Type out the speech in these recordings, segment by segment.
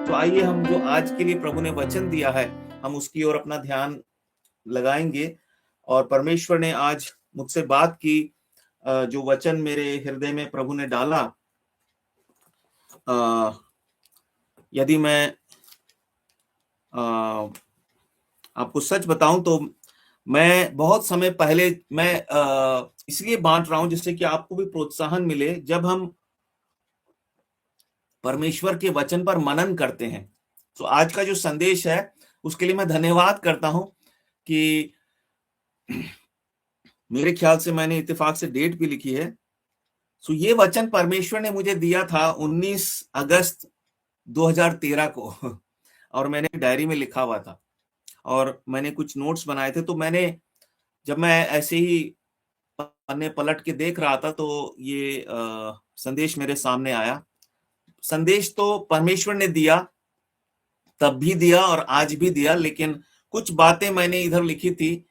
तो आइए हम जो आज के लिए प्रभु ने वचन दिया है, हम उसकी ओर अपना ध्यान लगाएंगे। और परमेश्वर ने आज मुझसे बात की, जो वचन मेरे हृदय में प्रभु ने डाला, यदि मैं आपको सच बताऊं तो मैं बहुत समय पहले मैं इसलिए बांट रहा हूं जिससे कि आपको भी प्रोत्साहन मिले। जब हम परमेश्वर के वचन पर मनन करते हैं, तो आज का जो संदेश है उसके लिए मैं धन्यवाद करता हूं कि मेरे ख्याल से मैंने इत्तेफाक से डेट भी लिखी है। सो ये वचन परमेश्वर ने मुझे दिया था 19 अगस्त 2013 को और मैंने डायरी में लिखा हुआ था और मैंने कुछ नोट्स बनाए थे। तो मैंने जब मैं ऐसे ही पन्ने पलट के देख रहा था तो ये संदेश मेरे सामने आया। संदेश तो परमेश्वर ने दिया, तब भी दिया और आज भी दिया, लेकिन कुछ बातें मैंने इधर लिखी थी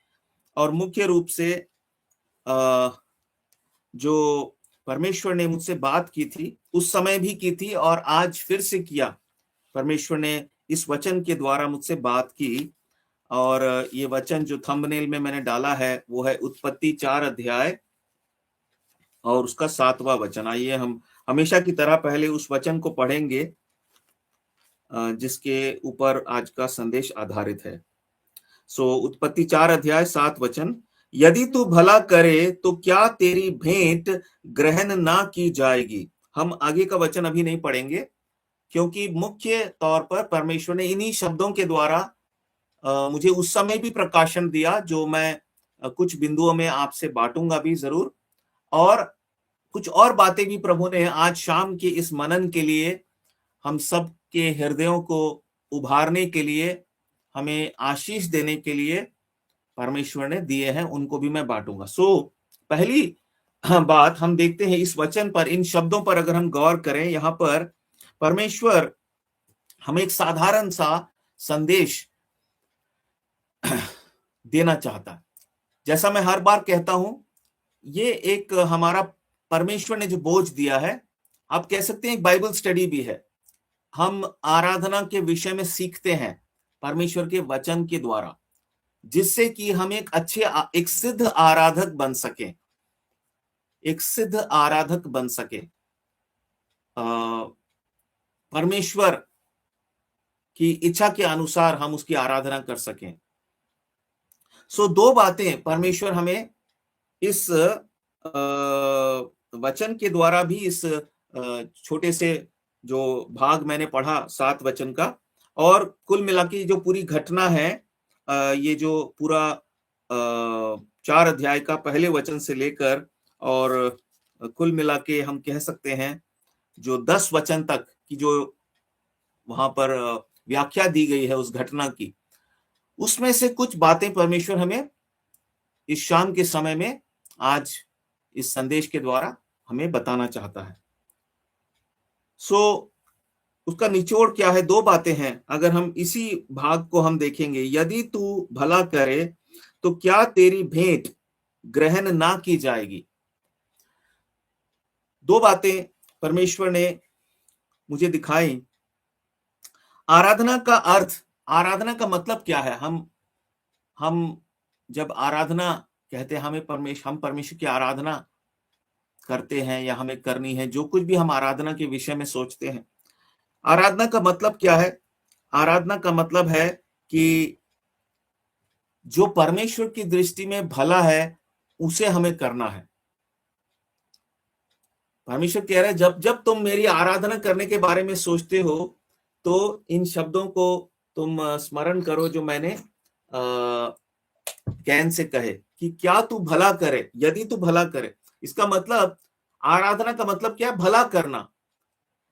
और मुख्य रूप से जो परमेश्वर ने मुझसे बात की थी उस समय भी की थी और आज फिर से किया। परमेश्वर ने इस वचन के द्वारा मुझसे बात की और ये वचन जो थंबनेल में मैंने डाला है वो है उत्पत्ति 4 अध्याय और उसका 7वां वचन। आइए हम हमेशा की तरह पहले उस वचन को पढ़ेंगे जिसके ऊपर आज का संदेश आधारित है। उत्पत्ति 4 अध्याय 7 वचन। यदि तू भला करे तो क्या तेरी भेंट ग्रहण ना की जाएगी। हम आगे का वचन अभी नहीं पढ़ेंगे क्योंकि मुख्य तौर पर परमेश्वर ने इन्हीं शब्दों के द्वारा मुझे उस समय भी प्रकाशन दिया, जो मैं कुछ बिंदुओं में आपसे बांटूंगा भी जरूर, और कुछ और बातें भी प्रभु ने आज शाम के इस मनन के लिए, हम सब के हृदयों को उभारने के लिए, हमें आशीष देने के लिए परमेश्वर ने दिए हैं, उनको भी मैं बांटूंगा। पहली बात हम देखते हैं इस वचन पर, इन शब्दों पर अगर हम गौर करें, यहां पर परमेश्वर हमें एक साधारण सा संदेश देना चाहता है। जैसा मैं हर बार कहता हूं, ये एक हमारा परमेश्वर ने जो बोझ दिया है, आप कह सकते हैं एक बाइबल स्टडी भी है। हम आराधना के विषय में सीखते हैं परमेश्वर के वचन के द्वारा, जिससे कि हम एक सिद्ध आराधक बन सके, एक सिद्ध आराधक बन सके, परमेश्वर की इच्छा के अनुसार हम उसकी आराधना कर सकें। दो बातें परमेश्वर हमें इस वचन के द्वारा भी, इस छोटे से जो भाग मैंने पढ़ा 7 वचन का, और कुल मिला के जो पूरी घटना है, ये जो पूरा 4 अध्याय का पहले वचन से लेकर और कुल मिला के हम कह सकते हैं जो 10 वचन तक की जो वहां पर व्याख्या दी गई है उस घटना की, उसमें से कुछ बातें परमेश्वर हमें इस शाम के समय में आज इस संदेश के द्वारा हमें बताना चाहता है। उसका निचोड़ क्या है? 2 बातें हैं। अगर हम इसी भाग को हम देखेंगे, यदि तू भला करे तो क्या तेरी भेंट ग्रहण ना की जाएगी। 2 बातें परमेश्वर ने मुझे दिखाई। आराधना का अर्थ, आराधना का मतलब क्या है? हम जब आराधना कहते हैं, हम परमेश्वर की आराधना करते हैं या हमें करनी है, जो कुछ भी हम आराधना के विषय में सोचते हैं, आराधना का मतलब क्या है? आराधना का मतलब है कि जो परमेश्वर की दृष्टि में भला है उसे हमें करना है। परमेश्वर कह रहा है, जब जब तुम मेरी आराधना करने के बारे में सोचते हो तो इन शब्दों को तुम स्मरण करो जो मैंने कैन से कहे कि क्या तू भला करे, यदि तू भला करे। इसका मतलब, आराधना का मतलब क्या है? भला करना,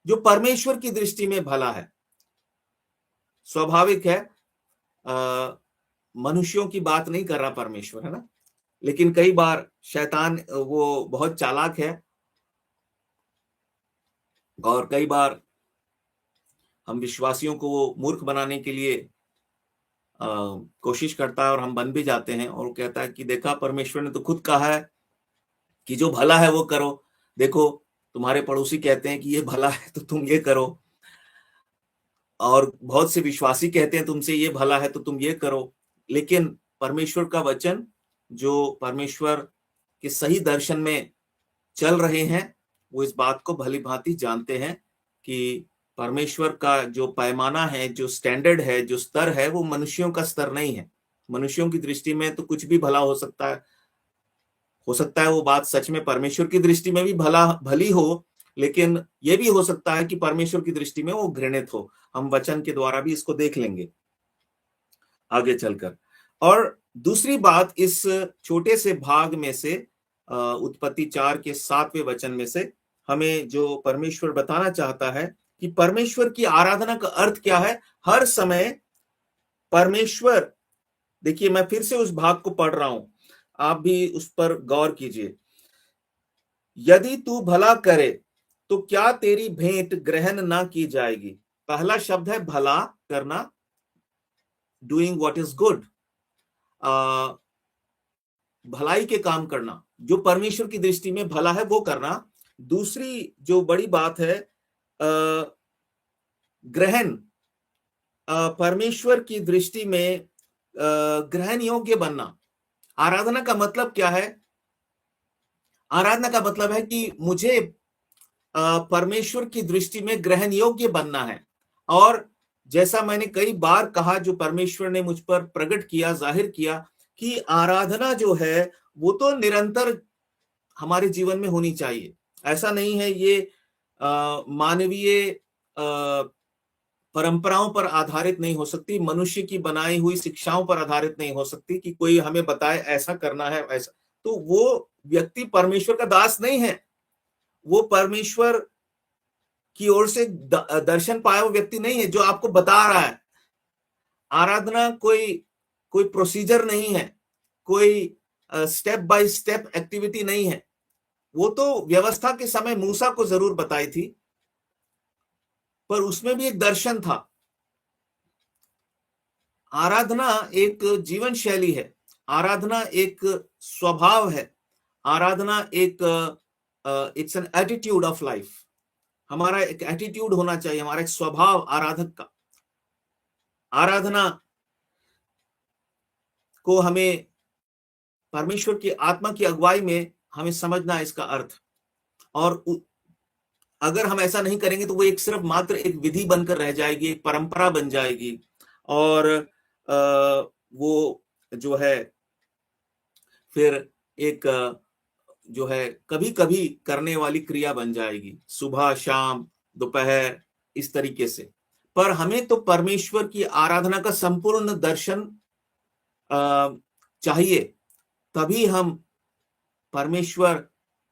जो परमेश्वर की दृष्टि में भला है। स्वाभाविक है, मनुष्यों की बात नहीं कर रहा परमेश्वर, है ना, लेकिन कई बार शैतान वो बहुत चालाक है और कई बार हम विश्वासियों को वो मूर्ख बनाने के लिए कोशिश करता है और हम बन भी जाते हैं। और वो कहता है कि देखा, परमेश्वर ने तो खुद कहा है कि जो भला है वो करो। देखो, तुम्हारे पड़ोसी कहते हैं कि ये भला है तो तुम ये करो। और बहुत से विश्वासी कहते हैं तुमसे ये भला है तो तुम ये करो, लेकिन परमेश्वर का वचन, जो परमेश्वर के सही दर्शन में चल रहे हैं, वो इस बात को भली भांति जानते हैं कि परमेश्वर का जो पैमाना है, जो स्टैंडर्ड है, जो स्तर है, वो मनुष्यों का स्तर नहीं है। मनुष्यों की दृष्टि में तो कुछ भी भला हो सकता है वो बात सच में परमेश्वर की दृष्टि में भी भली हो, लेकिन ये भी हो सकता है कि परमेश्वर की दृष्टि में वो घृणित हो। हम वचन के द्वारा भी इसको देख लेंगे आगे चलकर। और दूसरी बात, इस छोटे से भाग में से उत्पत्ति 4 के 7वें वचन में से हमें जो परमेश्वर बताना चाहता है कि परमेश्वर की आराधना का अर्थ क्या है। हर समय परमेश्वर, देखिए मैं फिर से उस भाग को पढ़ रहा हूं, आप भी उस पर गौर कीजिए। यदि तू भला करे तो क्या तेरी भेंट ग्रहण ना की जाएगी। पहला शब्द है भला करना, डूइंग व्हाट इज गुड, भलाई के काम करना, जो परमेश्वर की दृष्टि में भला है वो करना। दूसरी जो बड़ी बात है, ग्रहण, परमेश्वर की दृष्टि में ग्रहण योग्य बनना। आराधना का मतलब क्या है? आराधना का मतलब है कि मुझे परमेश्वर की दृष्टि में ग्रहण योग्य बनना है। और जैसा मैंने कई बार कहा, जो परमेश्वर ने मुझ पर प्रकट किया, जाहिर किया, कि आराधना जो है वो तो निरंतर हमारे जीवन में होनी चाहिए। ऐसा नहीं है ये मानवीय परंपराओं पर आधारित नहीं हो सकती, मनुष्य की बनाई हुई शिक्षाओं पर आधारित नहीं हो सकती कि कोई हमें बताए ऐसा करना है ऐसा। तो वो व्यक्ति परमेश्वर का दास नहीं है, वो परमेश्वर की ओर से दर्शन पाया हुआ व्यक्ति नहीं है जो आपको बता रहा है। आराधना कोई कोई प्रोसीजर नहीं है, कोई स्टेप बाय स्टेप एक्टिविटी नहीं है। वो तो व्यवस्था के समय मूसा को जरूर बताई थी, पर उसमें भी एक दर्शन था। आराधना एक जीवन शैली है, आराधना एक स्वभाव है, आराधना एक it's an attitude of life. हमारा एक एटीट्यूड होना चाहिए, हमारा एक स्वभाव आराधक का। आराधना को हमें परमेश्वर की आत्मा की अगुवाई में हमें समझना है इसका अर्थ। और अगर हम ऐसा नहीं करेंगे तो वो एक सिर्फ मात्र एक विधि बनकर रह जाएगी, एक परंपरा बन जाएगी, और वो जो है फिर एक जो है कभी कभी करने वाली क्रिया बन जाएगी, सुबह शाम दोपहर इस तरीके से। पर हमें तो परमेश्वर की आराधना का संपूर्ण दर्शन चाहिए, तभी हम परमेश्वर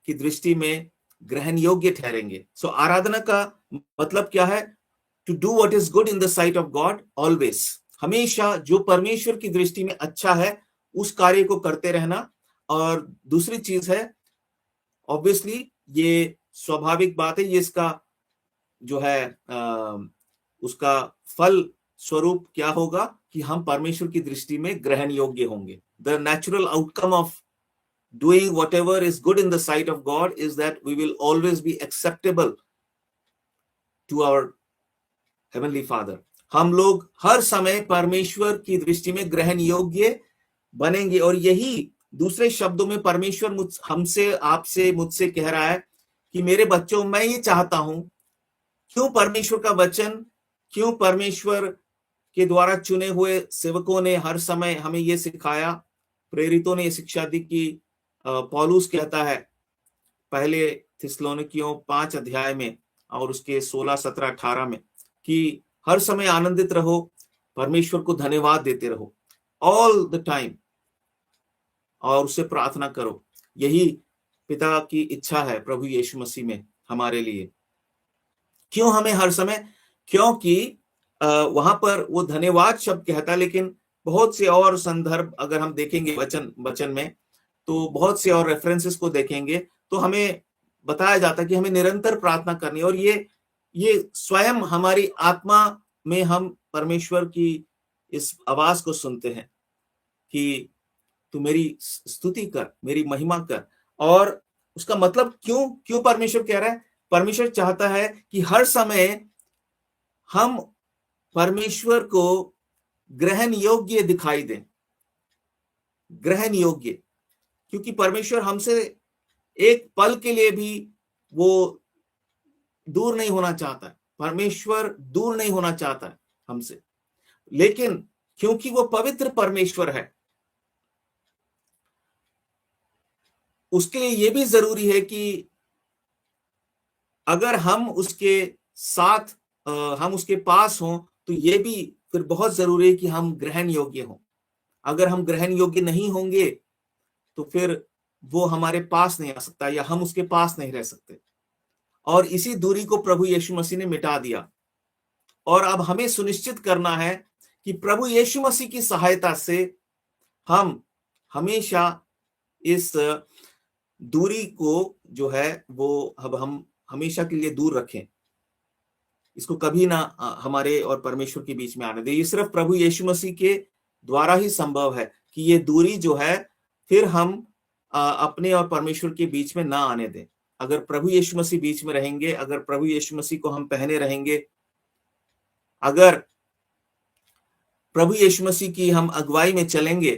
की दृष्टि में ग्रहण योग्य ठहरेंगे। सो आराधना का मतलब क्या है? To do what is good in the sight of God always. हमेशा जो परमेश्वर की दृष्टि में अच्छा है उस कार्य को करते रहना। और दूसरी चीज है, ऑब्वियसली ये स्वाभाविक बात है, ये इसका जो है उसका फल स्वरूप क्या होगा कि हम परमेश्वर की दृष्टि में ग्रहण योग्य होंगे। The natural outcome of doing whatever is good in the sight of God is that we will always be acceptable to our heavenly Father. हम लोग हर समय परमेश्वर की दृष्टि में ग्रहण योग्य बनेंगे। और यही दूसरे शब्दों में परमेश्वर हमसे, आपसे, मुझसे कह रहा है कि मेरे बच्चों, मैं ये चाहता हूं। क्यों परमेश्वर का वचन, क्यों परमेश्वर के द्वारा चुने हुए सेवकों ने हर समय हमें ये सिखाया, प्रेरितों ने ये शिक्षा दी कि पौलुस कहता है पहले थिस्सलुनीकियों 5 अध्याय में और उसके 16, 17, 18 में कि हर समय आनंदित रहो, परमेश्वर को धन्यवाद देते रहो ऑल द टाइम, और उससे प्रार्थना करो। यही पिता की इच्छा है प्रभु यीशु मसीह में हमारे लिए। क्यों हमें हर समय? क्योंकि वहां पर वो धन्यवाद शब्द कहता है, लेकिन बहुत से और संदर्भ अगर हम देखेंगे वचन में, तो बहुत से और रेफरेंसेस को देखेंगे तो हमें बताया जाता है कि हमें निरंतर प्रार्थना करनी है। और ये स्वयं हमारी आत्मा में हम परमेश्वर की इस आवाज को सुनते हैं कि तू मेरी स्तुति कर, मेरी महिमा कर। और उसका मतलब क्यों परमेश्वर कह रहा है? परमेश्वर चाहता है कि हर समय हम परमेश्वर को ग्रहण योग्य दिखाई दें, ग्रहण योग्य, क्योंकि परमेश्वर हमसे एक पल के लिए भी वो दूर नहीं होना चाहता है। परमेश्वर दूर नहीं होना चाहता है हमसे, लेकिन क्योंकि वो पवित्र परमेश्वर है, उसके लिए ये भी जरूरी है कि अगर हम उसके साथ हम उसके पास हों, तो ये भी फिर बहुत जरूरी है कि हम ग्रहण योग्य हों। अगर हम ग्रहण योग्य नहीं होंगे तो फिर वो हमारे पास नहीं आ सकता, या हम उसके पास नहीं रह सकते। और इसी दूरी को प्रभु यीशु मसीह ने मिटा दिया। और अब हमें सुनिश्चित करना है कि प्रभु यीशु मसीह की सहायता से हम हमेशा इस दूरी को जो है वो अब हम हमेशा के लिए दूर रखें, इसको कभी ना हमारे और परमेश्वर के बीच में आने दें। ये सिर्फ प्रभु यीशु मसीह के द्वारा ही संभव है कि ये दूरी जो है फिर हम अपने और परमेश्वर के बीच में ना आने दें। अगर प्रभु यीशु मसीह बीच में रहेंगे, अगर प्रभु यीशु मसीह को हम पहने रहेंगे, अगर प्रभु यीशु मसीह की हम अगुवाई में चलेंगे,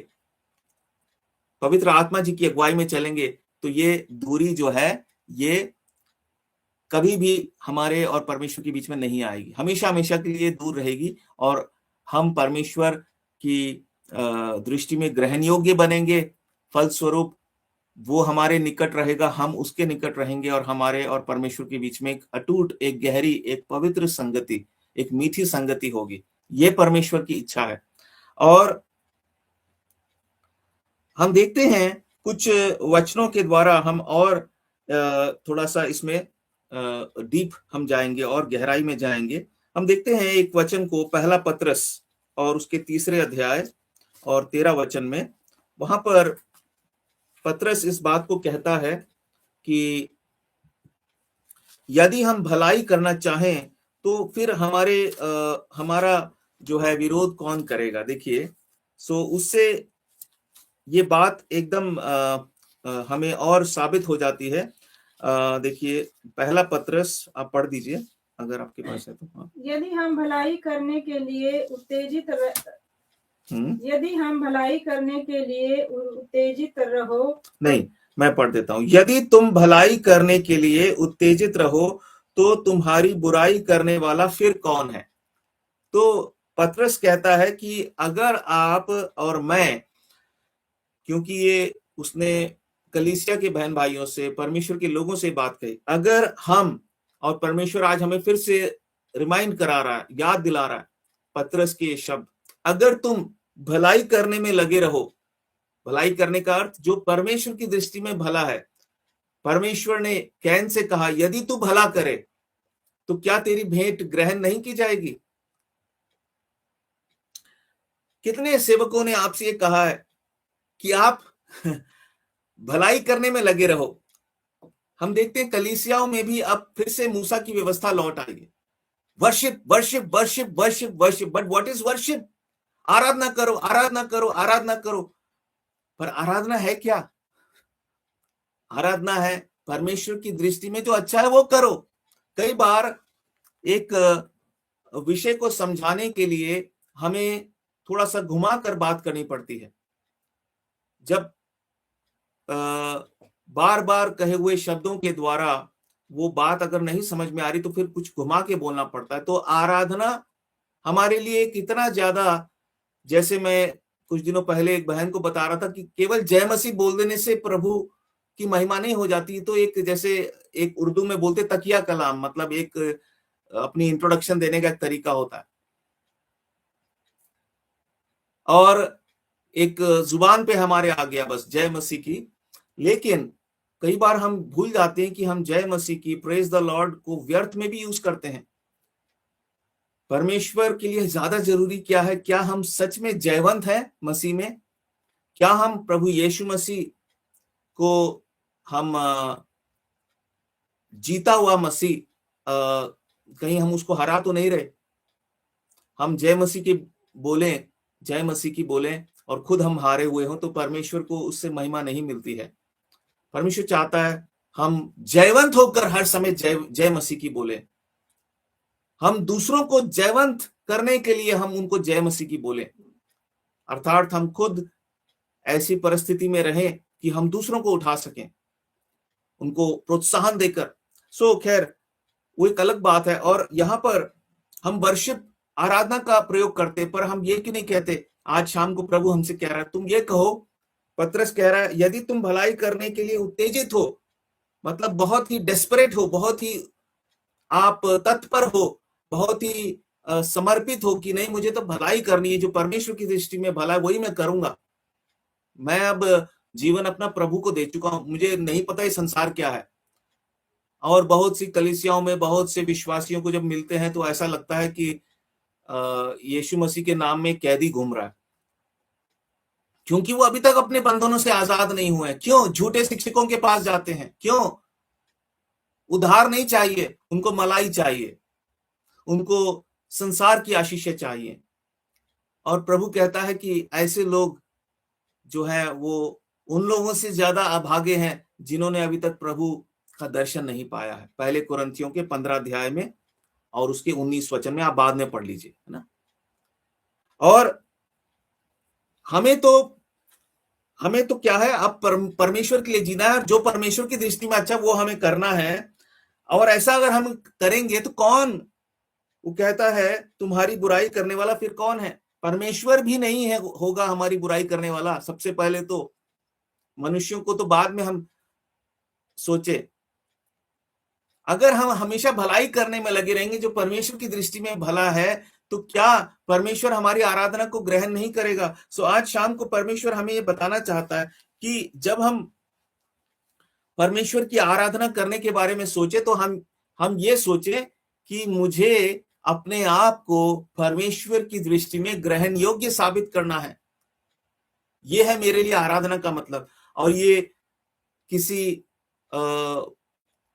पवित्र आत्मा जी की अगुवाई में चलेंगे, तो ये दूरी जो है ये कभी भी हमारे और परमेश्वर के बीच में नहीं आएगी, हमेशा हमेशा के लिए दूर रहेगी। और हम परमेश्वर की दृष्टि में ग्रहण योग्य बनेंगे, फलस्वरूप वो हमारे निकट रहेगा, हम उसके निकट रहेंगे, और हमारे और परमेश्वर के बीच में एक अटूट, एक गहरी, एक पवित्र संगति, एक मीठी संगति होगी। ये परमेश्वर की इच्छा है। और हम देखते हैं कुछ वचनों के द्वारा हम और थोड़ा सा इसमें डीप हम जाएंगे और गहराई में जाएंगे। हम देखते हैं एक वचन को, पहला पत्रस और उसके 3 अध्याय और 13 वचन में। वहां पर पत्रस इस बात को कहता है कि यदि हम भलाई करना चाहें तो फिर हमारा जो है विरोध कौन करेगा। देखिए, उससे ये बात एकदम हमें और साबित हो जाती है। देखिए, पहला पत्रस आप पढ़ दीजिए अगर आपके पास है तो। हाँ। यदि हम भलाई करने के लिए उत्तेजित रहो, नहीं, मैं पढ़ देता हूं। यदि तुम भलाई करने के लिए उत्तेजित रहो तो तुम्हारी बुराई करने वाला फिर कौन है। तो पत्रस कहता है कि अगर आप और मैं, क्योंकि ये उसने कलीसिया के बहन भाइयों से, परमेश्वर के लोगों से बात कही, अगर हम और परमेश्वर आज हमें फिर से रिमाइंड करा रहा है, याद दिला रहा है पत्रस के शब्द, अगर तुम भलाई करने में लगे रहो, भलाई करने का अर्थ जो परमेश्वर की दृष्टि में भला है। परमेश्वर ने कैन से कहा, यदि तू भला करे तो क्या तेरी भेंट ग्रहण नहीं की जाएगी। कितने सेवकों ने आपसे ये कहा है कि आप भलाई करने में लगे रहो। हम देखते हैं कलीसियाओं में भी अब फिर से मूसा की व्यवस्था लौट आई है। Worship worship worship worship worship, but what is worship? आराधना करो, आराधना करो, आराधना करो। पर आराधना है क्या? आराधना है परमेश्वर की दृष्टि में जो अच्छा है वो करो। कई बार एक विषय को समझाने के लिए हमें थोड़ा सा घुमा कर बात करनी पड़ती है। जब बार बार कहे हुए शब्दों के द्वारा वो बात अगर नहीं समझ में आ रही तो फिर कुछ घुमा के बोलना पड़ता है। तो आराधना हमारे लिए कितना ज्यादा, जैसे मैं कुछ दिनों पहले एक बहन को बता रहा था कि केवल जय मसीह बोल देने से प्रभु की महिमा नहीं हो जाती। तो एक, जैसे एक उर्दू में बोलते तकिया कलाम, मतलब एक अपनी इंट्रोडक्शन देने का एक तरीका होता है, और एक जुबान पे हमारे आ गया बस जय मसीह की। लेकिन कई बार हम भूल जाते हैं कि हम जय मसीह की, प्रेज द लॉर्ड को व्यर्थ में भी यूज करते हैं। परमेश्वर के लिए ज्यादा जरूरी क्या है? क्या हम सच में जयवंत हैं मसीह में? क्या हम प्रभु यीशु मसीह को हम जीता हुआ मसीह, कहीं हम उसको हरा तो नहीं रहे? हम जय मसीह की बोलें, जय मसीह की बोलें और खुद हम हारे हुए हों तो परमेश्वर को उससे महिमा नहीं मिलती है। परमेश्वर चाहता है हम जयवंत होकर हर समय जय मसीह की बोले, हम दूसरों को जयवंत करने के लिए हम उनको जय मसीह की बोले, अर्थात हम खुद ऐसी परिस्थिति में रहें कि हम दूसरों को उठा सकें, उनको प्रोत्साहन देकर। सो खैर वो एक अलग बात है। और यहाँ पर हम वर्शिप आराधना का प्रयोग करते, पर हम ये क्यों नहीं कहते, आज शाम को प्रभु हमसे कह रहा है तुम ये कहो, पतरस कह रहा है यदि तुम भलाई करने के लिए उत्तेजित हो, मतलब बहुत ही डेस्परेट हो, बहुत ही आप तत्पर हो, बहुत ही समर्पित हो कि नहीं मुझे तो भलाई करनी है, जो परमेश्वर की दृष्टि में भला वही मैं करूंगा। मैं अब जीवन अपना प्रभु को दे चुका हूं, मुझे नहीं पता ये संसार क्या है। और बहुत सी कलीसियाओं में बहुत से विश्वासियों को जब मिलते हैं तो ऐसा लगता है कि यीशु मसीह के नाम में कैदी घूम रहा है, क्योंकि वो अभी तक अपने बंधनों से आजाद नहीं हुए हैं। क्यों? झूठे शिक्षकों के पास जाते हैं। क्यों? उधार नहीं चाहिए, उनको मलाई चाहिए, उनको संसार की आशीषें चाहिए। और प्रभु कहता है कि ऐसे लोग जो है वो उन लोगों से ज्यादा अभागे हैं जिन्होंने अभी तक प्रभु का दर्शन नहीं पाया है। पहले कुरिन्थियों के 15 अध्याय में और उसके 19 वचन में आप बाद में पढ़ लीजिए, है ना। और हमें तो क्या है, अब परमेश्वर के लिए जीना है, और जो परमेश्वर की दृष्टि में अच्छा वो हमें करना है। और ऐसा अगर हम करेंगे तो कौन, वो कहता है तुम्हारी बुराई करने वाला फिर कौन है? परमेश्वर भी नहीं है होगा हमारी बुराई करने वाला। सबसे पहले तो मनुष्यों को तो बाद में हम सोचे। अगर हम हमेशा भलाई करने में लगे रहेंगे जो परमेश्वर की दृष्टि में भला है, तो क्या परमेश्वर हमारी आराधना को ग्रहण नहीं करेगा? सो आज शाम को परमेश्वर हमें ये बताना चाहता है कि जब हम परमेश्वर की आराधना करने के बारे में सोचे तो हम ये सोचे कि मुझे अपने आप को परमेश्वर की दृष्टि में ग्रहण योग्य साबित करना है। ये है मेरे लिए आराधना का मतलब। और ये किसी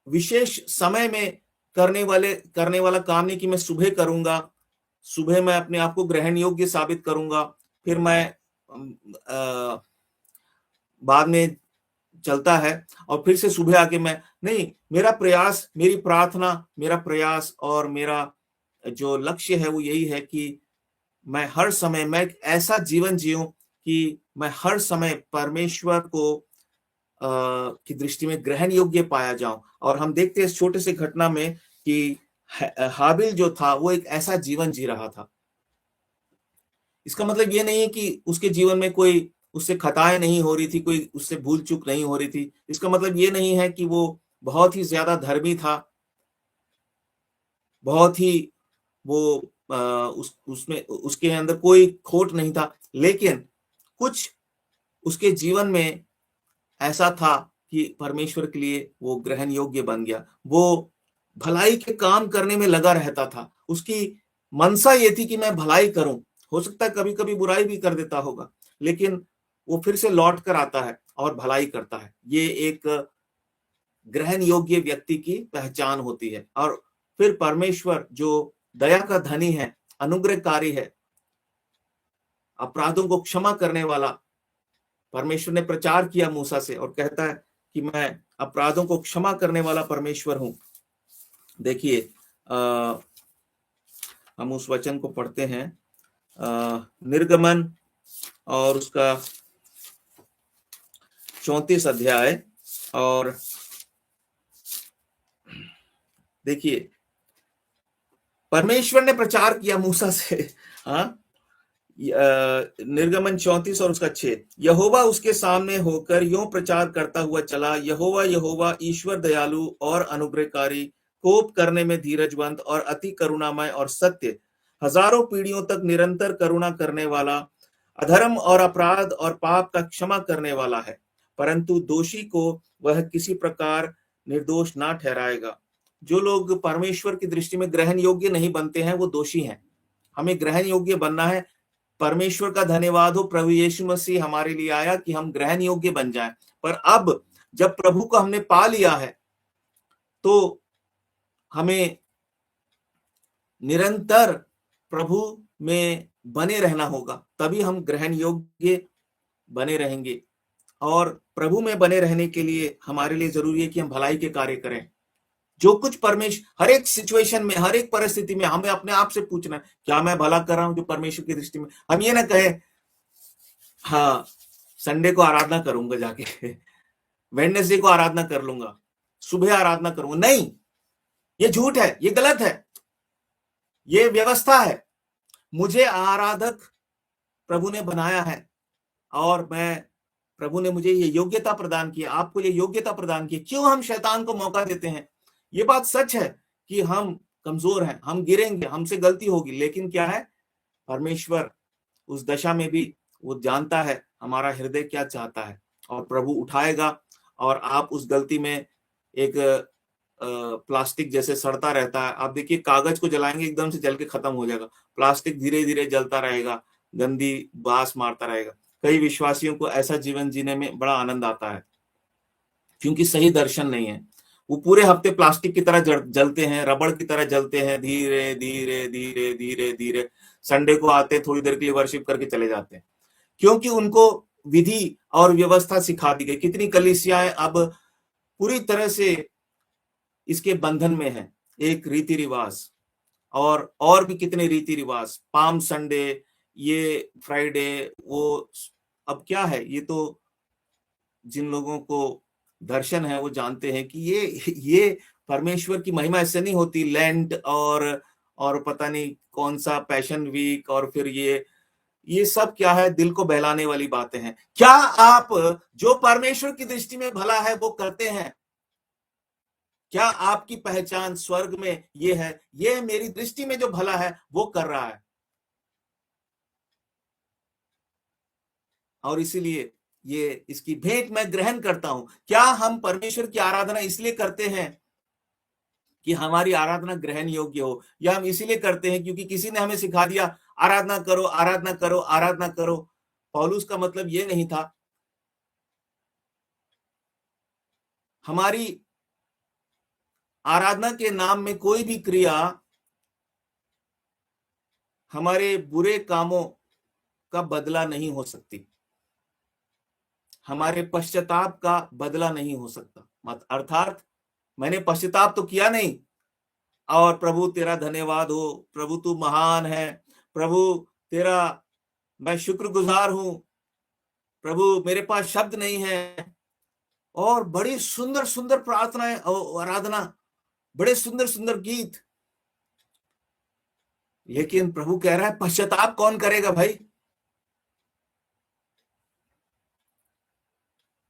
विशेष समय में करने वाला काम नहीं कि मैं सुबह करूंगा, सुबह मैं अपने आप को ग्रहण योग्य साबित करूंगा, फिर मैं बाद में चलता है और फिर से सुबह आके मैं नहीं। मेरा प्रयास, मेरी प्रार्थना, मेरा प्रयास और मेरा जो लक्ष्य है वो यही है कि मैं हर समय मैं एक ऐसा जीवन जीऊं कि मैं हर समय परमेश्वर को की दृष्टि में ग्रहण योग्य पाया जाऊं। और हम देखते हैं इस छोटे से घटना में कि हाबिल जो था वो एक ऐसा जीवन जी रहा था। इसका मतलब ये नहीं है कि उसके जीवन में कोई उससे खताएं नहीं हो रही थी, कोई उससे भूल चूक नहीं हो रही थी। इसका मतलब ये नहीं है कि वो बहुत ही ज्यादा धर्मी था, बहुत ही वो उसमें उसके अंदर कोई खोट नहीं था, लेकिन कुछ उसके जीवन में ऐसा था कि परमेश्वर के लिए वो ग्रहण योग्य बन गया। वो भलाई के काम करने में लगा रहता था। उसकी मनसा ये थी कि मैं भलाई करूं। हो सकता है कभी कभी बुराई भी कर देता होगा, लेकिन वो फिर से लौट कर आता है और भलाई करता है। ये एक ग्रहण योग्य व्यक्ति की पहचान होती है। और फिर परमेश्वर जो दया का धनी है, अनुग्रहकारी है, अपराधों को क्षमा करने वाला, परमेश्वर ने प्रचार किया मूसा से और कहता है कि मैं अपराधों को क्षमा करने वाला परमेश्वर हूं। देखिए हम उस वचन को पढ़ते हैं, निर्गमन और उसका 34 अध्याय। और देखिए परमेश्वर ने प्रचार किया मूसा से, निर्गमन 34 और उसका 6। यहोवा उसके सामने होकर यूं प्रचार करता हुआ चला, यहोवा यहोवा ईश्वर दयालु और अनुग्रहकारी, कोप करने में धीरजवंत और अति करुणामय और सत्य, हजारों पीढ़ियों तक निरंतर करुणा करने वाला, अधर्म और अपराध और पाप का क्षमा करने वाला है, परंतु दोषी को वह किसी प्रकार निर्दोष ना ठहराएगा। जो लोग परमेश्वर की दृष्टि में ग्रहण योग्य नहीं बनते हैं वो दोषी हैं। हमें ग्रहण योग्य बनना है। परमेश्वर का धन्यवाद हो, प्रभु यीशु मसीह हमारे लिए आया कि हम ग्रहण योग्य बन जाएं। पर अब जब प्रभु को हमने पा लिया है तो हमें निरंतर प्रभु में बने रहना होगा, तभी हम ग्रहण योग्य बने रहेंगे। और प्रभु में बने रहने के लिए हमारे लिए जरूरी है कि हम भलाई के कार्य करें। जो कुछ परमेश्वर, हर एक सिचुएशन में, हर एक परिस्थिति में हमें अपने आप से पूछना है, क्या मैं भला कर रहा हूं जो परमेश्वर की दृष्टि में। हम ये ना कहे हाँ संडे को आराधना करूंगा जाके, वेडनेसडे को आराधना कर लूंगा, सुबह आराधना करूंगा। नहीं, ये झूठ है, ये गलत है, ये व्यवस्था है। मुझे आराधक प्रभु ने बनाया है और प्रभु ने मुझे ये योग्यता प्रदान की, आपको ये योग्यता प्रदान की। क्यों हम शैतान को मौका देते हैं? ये बात सच है कि हम कमजोर हैं, हम गिरेंगे, हमसे गलती होगी, लेकिन क्या है, परमेश्वर उस दशा में भी वो जानता है हमारा हृदय क्या चाहता है, और प्रभु उठाएगा। और आप उस गलती में एक प्लास्टिक जैसे सड़ता रहता है, आप देखिए कागज को जलाएंगे एकदम से जल के खत्म हो जाएगा, प्लास्टिक धीरे धीरे जलता रहेगा, गंदी बास मारता रहेगा। कई विश्वासियों को ऐसा जीवन जीने में बड़ा आनंद आता है क्योंकि सही दर्शन नहीं है। वो पूरे हफ्ते प्लास्टिक की तरह जलते हैं, रबड़ की तरह जलते हैं, धीरे धीरे धीरे धीरे धीरे। संडे को आते, थोड़ी देर के लिए वर्शिप करके चले जाते हैं, क्योंकि उनको विधि और व्यवस्था सिखा दी गई। कितनी कलीसियाएं अब पूरी तरह से इसके बंधन में है, एक रीति रिवाज और भी कितने रीति रिवाज, पाम संडे, ये फ्राइडे, वो अब क्या है, ये तो जिन लोगों को दर्शन है वो जानते हैं कि ये परमेश्वर की महिमा ऐसे नहीं होती। लेंट और पता नहीं कौन सा पैशन वीक, और फिर ये सब क्या है, दिल को बहलाने वाली बातें हैं। क्या आप जो परमेश्वर की दृष्टि में भला है वो करते हैं? क्या आपकी पहचान स्वर्ग में ये है, ये मेरी दृष्टि में जो भला है वो कर रहा है? और इसीलिए ये इसकी भेंट मैं ग्रहण करता हूं। क्या हम परमेश्वर की आराधना इसलिए करते हैं कि हमारी आराधना ग्रहण योग्य हो, या हम इसीलिए करते हैं क्योंकि किसी ने हमें सिखा दिया आराधना करो, आराधना करो, आराधना करो? पौलुस का मतलब ये नहीं था। हमारी आराधना के नाम में कोई भी क्रिया हमारे बुरे कामों का बदला नहीं हो सकती, हमारे पश्चाताप का बदला नहीं हो सकता। अर्थात मैंने पश्चाताप तो किया नहीं, और प्रभु तेरा धन्यवाद हो, प्रभु तू महान है, प्रभु तेरा मैं शुक्रगुजार हूं, प्रभु मेरे पास शब्द नहीं है, और बड़ी सुंदर सुंदर प्रार्थनाएं और आराधना, बड़े सुंदर सुंदर गीत। लेकिन प्रभु कह रहा है पश्चाताप कौन करेगा भाई?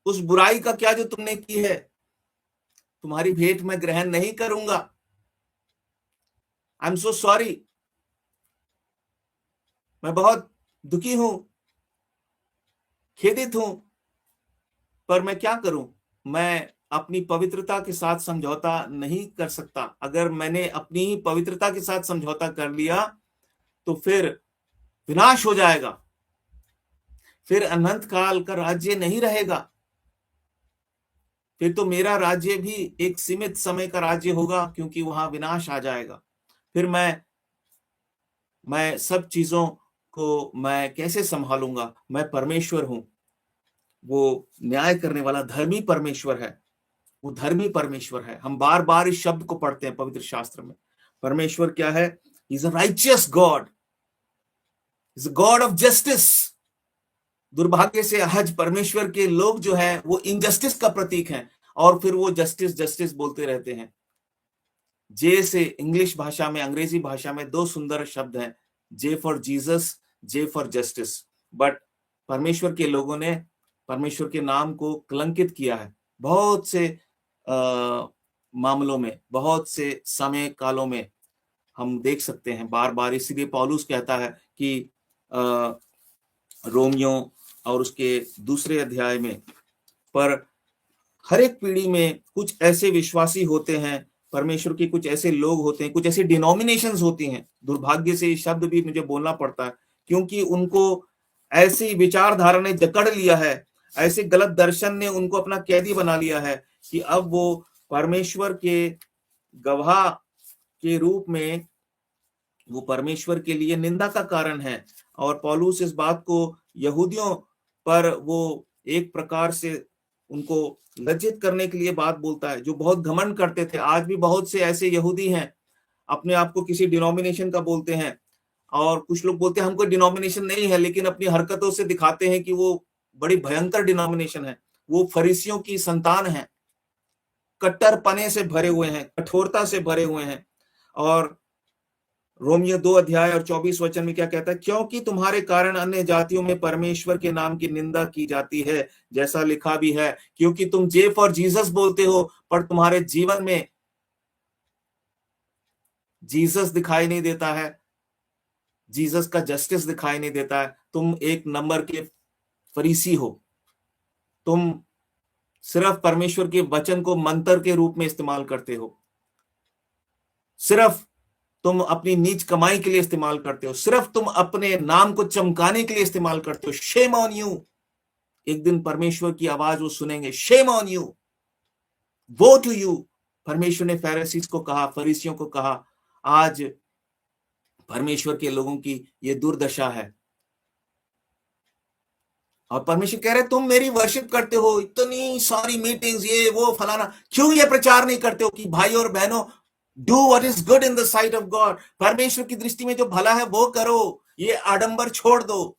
उस बुराई का क्या जो तुमने की है, तुम्हारी भेंट मैं ग्रहण नहीं करूंगा। आई एम सो सॉरी, मैं बहुत दुखी हूं, खेदित हूं, पर मैं क्या करूं? मैं अपनी पवित्रता के साथ समझौता नहीं कर सकता। अगर मैंने अपनी ही पवित्रता के साथ समझौता कर लिया तो फिर विनाश हो जाएगा, फिर अनंत काल का राज्य नहीं रहेगा, फिर तो मेरा राज्य भी एक सीमित समय का राज्य होगा, क्योंकि वहां विनाश आ जाएगा। फिर मैं सब चीजों को मैं कैसे संभालूंगा? मैं परमेश्वर हूं, वो न्याय करने वाला धर्मी परमेश्वर है, वो धर्मी परमेश्वर है। हम बार बार इस शब्द को पढ़ते हैं पवित्र शास्त्र में। परमेश्वर क्या है? Is a righteous God, is a God of justice. दुर्भाग्य से आज परमेश्वर के लोग जो है वो इनजस्टिस का प्रतीक हैं, और फिर वो जस्टिस जस्टिस बोलते रहते हैं। जे से इंग्लिश भाषा में, अंग्रेजी भाषा में दो सुंदर शब्द हैं, J for Jesus, J for justice. But परमेश्वर के लोगों ने परमेश्वर के नाम को कलंकित किया है बहुत से मामलों में, बहुत से समय कालों में हम देख सकते हैं बार बार। इसीलिए पौलुस कहता है कि रोमियो और उसके दूसरे अध्याय में, पर हर एक पीढ़ी में कुछ ऐसे विश्वासी होते हैं, परमेश्वर के कुछ ऐसे लोग होते हैं, कुछ ऐसी डिनोमिनेशंस होती हैं। दुर्भाग्य से ये शब्द भी मुझे बोलना पड़ता है, क्योंकि उनको ऐसी विचारधारा ने जकड़ लिया है, ऐसे गलत दर्शन ने उनको अपना कैदी बना लिया है कि अब वो परमेश्वर के गवाह के रूप में वो परमेश्वर के लिए निंदा का कारण है। और पौलुस इस बात को यहूदियों पर वो एक प्रकार से उनको लज्जित करने के लिए बात बोलता है, जो बहुत घमंड करते थे। आज भी बहुत से ऐसे यहूदी हैं, अपने आप को किसी डिनोमिनेशन का बोलते हैं, और कुछ लोग बोलते हैं हमको डिनोमिनेशन नहीं है, लेकिन अपनी हरकतों से दिखाते हैं कि वो बड़ी भयंकर डिनोमिनेशन है। वो फरीसियों की संतान है, कट्टरपने से भरे हुए हैं, कठोरता से भरे हुए हैं। और रोमियो 2 अध्याय और 24 वचन में क्या कहता है? क्योंकि तुम्हारे कारण अन्य जातियों में परमेश्वर के नाम की निंदा की जाती है, जैसा लिखा भी है, क्योंकि तुम जेफ और जीसस बोलते हो, पर तुम्हारे जीवन में जीसस दिखाई नहीं देता है, जीसस का जस्टिस दिखाई नहीं देता है। तुम एक नंबर के फरीसी हो। तुम सिर्फ परमेश्वर के वचन को मंत्र के रूप में इस्तेमाल करते हो, सिर्फ तुम अपनी नीच कमाई के लिए इस्तेमाल करते हो, सिर्फ तुम अपने नाम को चमकाने के लिए इस्तेमाल करते हो। Shame on you. एक दिन परमेश्वर की आवाज वो सुनेंगे, शेम ऑन यू, वो टू यू। परमेश्वर ने फरीसियों को कहा, फरीसियों को कहा, आज परमेश्वर के लोगों की ये दुर्दशा है। और परमेश्वर कह रहे तुम मेरी वर्शिप करते हो, इतनी सारी मीटिंग्स, ये वो फलाना, क्यों ये प्रचार नहीं करते हो कि भाई और बहनों, do what is good in the sight of God. परमेश्वर की दृष्टि में जो भला है वो करो, ये आडंबर छोड़ दो।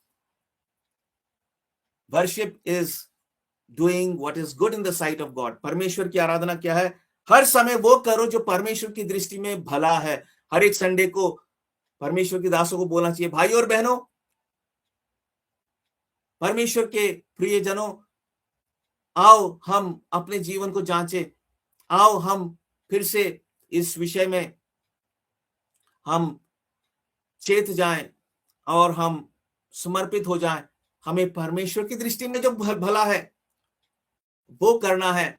Worship is doing what is good in the sight of God. परमेश्वर की आराधना क्या है? हर समय वो करो जो परमेश्वर की दृष्टि में भला है। हर एक संडे को परमेश्वर के दासों को बोलना चाहिए, भाई और बहनों, परमेश्वर के प्रियजनों, आओ हम अपने जीवन को जांचें, आओ हम फिर से इस विषय में हम चेत जाएं और हम समर्पित हो जाएं। हमें परमेश्वर की दृष्टि में जो भला है वो करना है,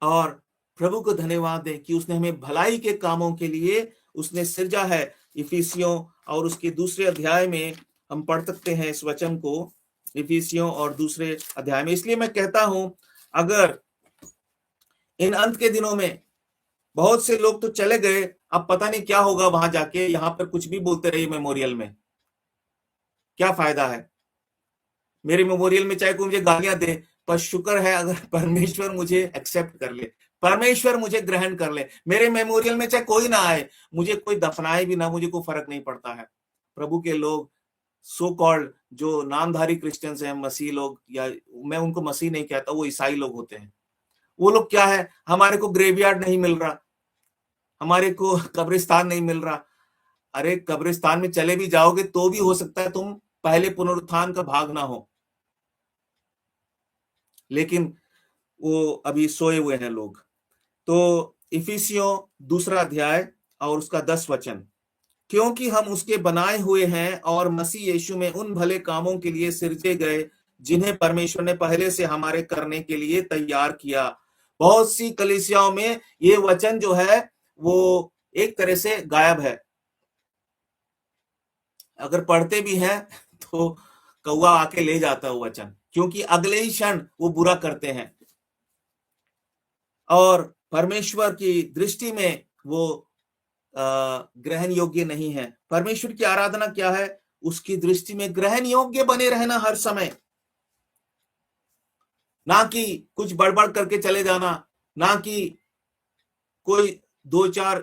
और प्रभु को धन्यवाद दें कि उसने हमें भलाई के कामों के लिए उसने सृजा है। इफिसियों और उसके दूसरे अध्याय में हम पढ़ सकते हैं इस वचन को, इफिसियों और दूसरे अध्याय में। इसलिए मैं कहता हूं, अगर इन अंत के दिनों में बहुत से लोग तो चले गए, अब पता नहीं क्या होगा वहां जाके, यहां पर कुछ भी बोलते रहिए मेमोरियल में, क्या फायदा है? मेरे मेमोरियल में चाहे कोई मुझे गालियां दे, पर शुक्र है अगर परमेश्वर मुझे एक्सेप्ट कर ले, परमेश्वर मुझे ग्रहण कर ले। मेरे मेमोरियल में चाहे कोई ना आए, मुझे कोई दफनाए भी ना, मुझे कोई फर्क नहीं पड़ता है। प्रभु के लोग, सो कॉल्ड जो नामधारी क्रिश्चियंस हैं, मसीह लोग, या मैं उनको मसीह नहीं कहता, वो ईसाई लोग होते हैं, वो लोग क्या है, हमारे को ग्रेवयार्ड नहीं मिल रहा, हमारे को कब्रिस्तान नहीं मिल रहा। अरे कब्रिस्तान में चले भी जाओगे तो भी हो सकता है तुम पहले पुनरुत्थान का भाग ना हो, लेकिन वो अभी सोए हुए हैं लोग। तो इफिसियों दूसरा अध्याय और उसका 10 वचन, क्योंकि हम उसके बनाए हुए हैं और मसीह यीशु में उन भले कामों के लिए सिरजे गए जिन्हें परमेश्वर ने पहले से हमारे करने के लिए तैयार किया। बहुत सी कलीसियाओं में ये वचन जो है वो एक तरह से गायब है, अगर पढ़ते भी हैं तो कौवा आके ले जाता है वचन, क्योंकि अगले ही क्षण वो बुरा करते हैं और परमेश्वर की दृष्टि में वो ग्रहण योग्य नहीं है। परमेश्वर की आराधना क्या है? उसकी दृष्टि में ग्रहण योग्य बने रहना हर समय, ना कि कुछ बड़बड़ करके चले जाना, ना कि कोई 2-4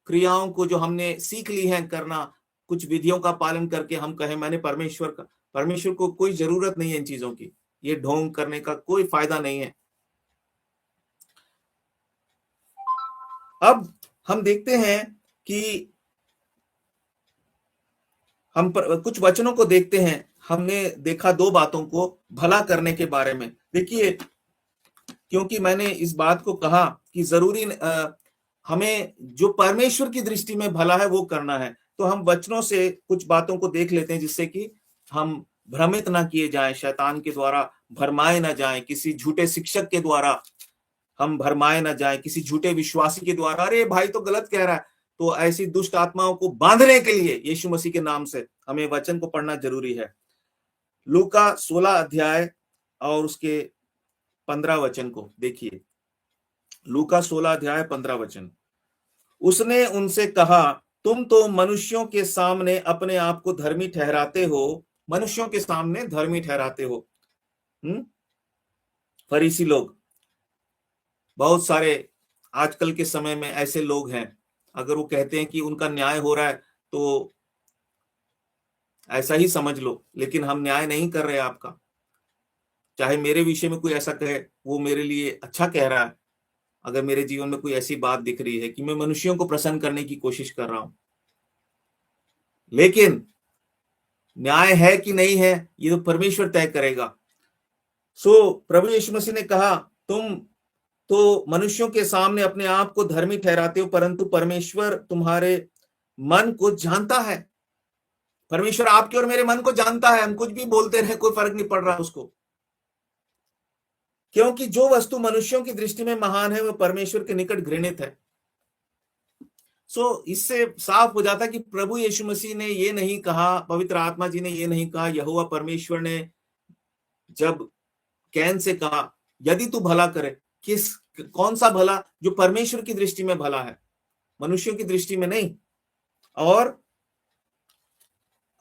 क्रियाओं को जो हमने सीख ली है करना, कुछ विधियों का पालन करके हम कहें मैंने परमेश्वर को कोई जरूरत नहीं है इन चीजों की, ये ढोंग करने का कोई फायदा नहीं है। अब हम देखते हैं कि हम कुछ वचनों को देखते हैं। हमने देखा 2 बातों को भला करने के बारे में। देखिए, क्योंकि मैंने इस बात को कहा कि जरूरी हमें जो परमेश्वर की दृष्टि में भला है वो करना है, तो हम वचनों से कुछ बातों को देख लेते हैं जिससे कि हम भ्रमित ना किए जाएं, शैतान के द्वारा भरमाए ना जाएं, किसी झूठे शिक्षक के द्वारा हम भरमाए ना जाएं, किसी झूठे विश्वासी के द्वारा, अरे भाई तो गलत कह रहा है। तो ऐसी दुष्ट आत्माओं को बांधने के लिए यीशु मसीह के नाम से हमें वचन को पढ़ना जरूरी है। लूका 16 अध्याय और उसके 15 वचन को देखिए। लूका 16 अध्याय 15 वचन, उसने उनसे कहा, तुम तो मनुष्यों के सामने अपने आप को धर्मी ठहराते हो, मनुष्यों के सामने धर्मी ठहराते हो, फरीसी लोग, बहुत सारे आजकल के समय में ऐसे लोग हैं, अगर वो कहते हैं कि उनका न्याय हो रहा है तो ऐसा ही समझ लो, लेकिन हम न्याय नहीं कर रहे आपका। चाहे मेरे विषय में कोई ऐसा कहे, वो मेरे लिए अच्छा कह रहा है। अगर मेरे जीवन में कोई ऐसी बात दिख रही है कि मैं मनुष्यों को प्रसन्न करने की कोशिश कर रहा हूं, लेकिन न्याय है कि नहीं है ये तो परमेश्वर तय करेगा। सो प्रभु यीशु मसीह ने कहा, तुम तो मनुष्यों के सामने अपने आप को धर्मी ठहराते हो, परंतु परमेश्वर तुम्हारे मन को जानता है। परमेश्वर आपके और मेरे मन को जानता है। हम कुछ भी बोलते रहे, कोई फर्क नहीं पड़ रहा उसको, क्योंकि जो वस्तु मनुष्यों की दृष्टि में महान है वह परमेश्वर के निकट घृणित है। इससे साफ हो जाता है कि प्रभु यीशु मसीह ने ये नहीं कहा, पवित्र आत्मा जी ने ये नहीं कहा, यहोवा परमेश्वर ने जब कैन से कहा यदि तू भला करे, कौन सा भला? जो परमेश्वर की दृष्टि में भला है, मनुष्यों की दृष्टि में नहीं। और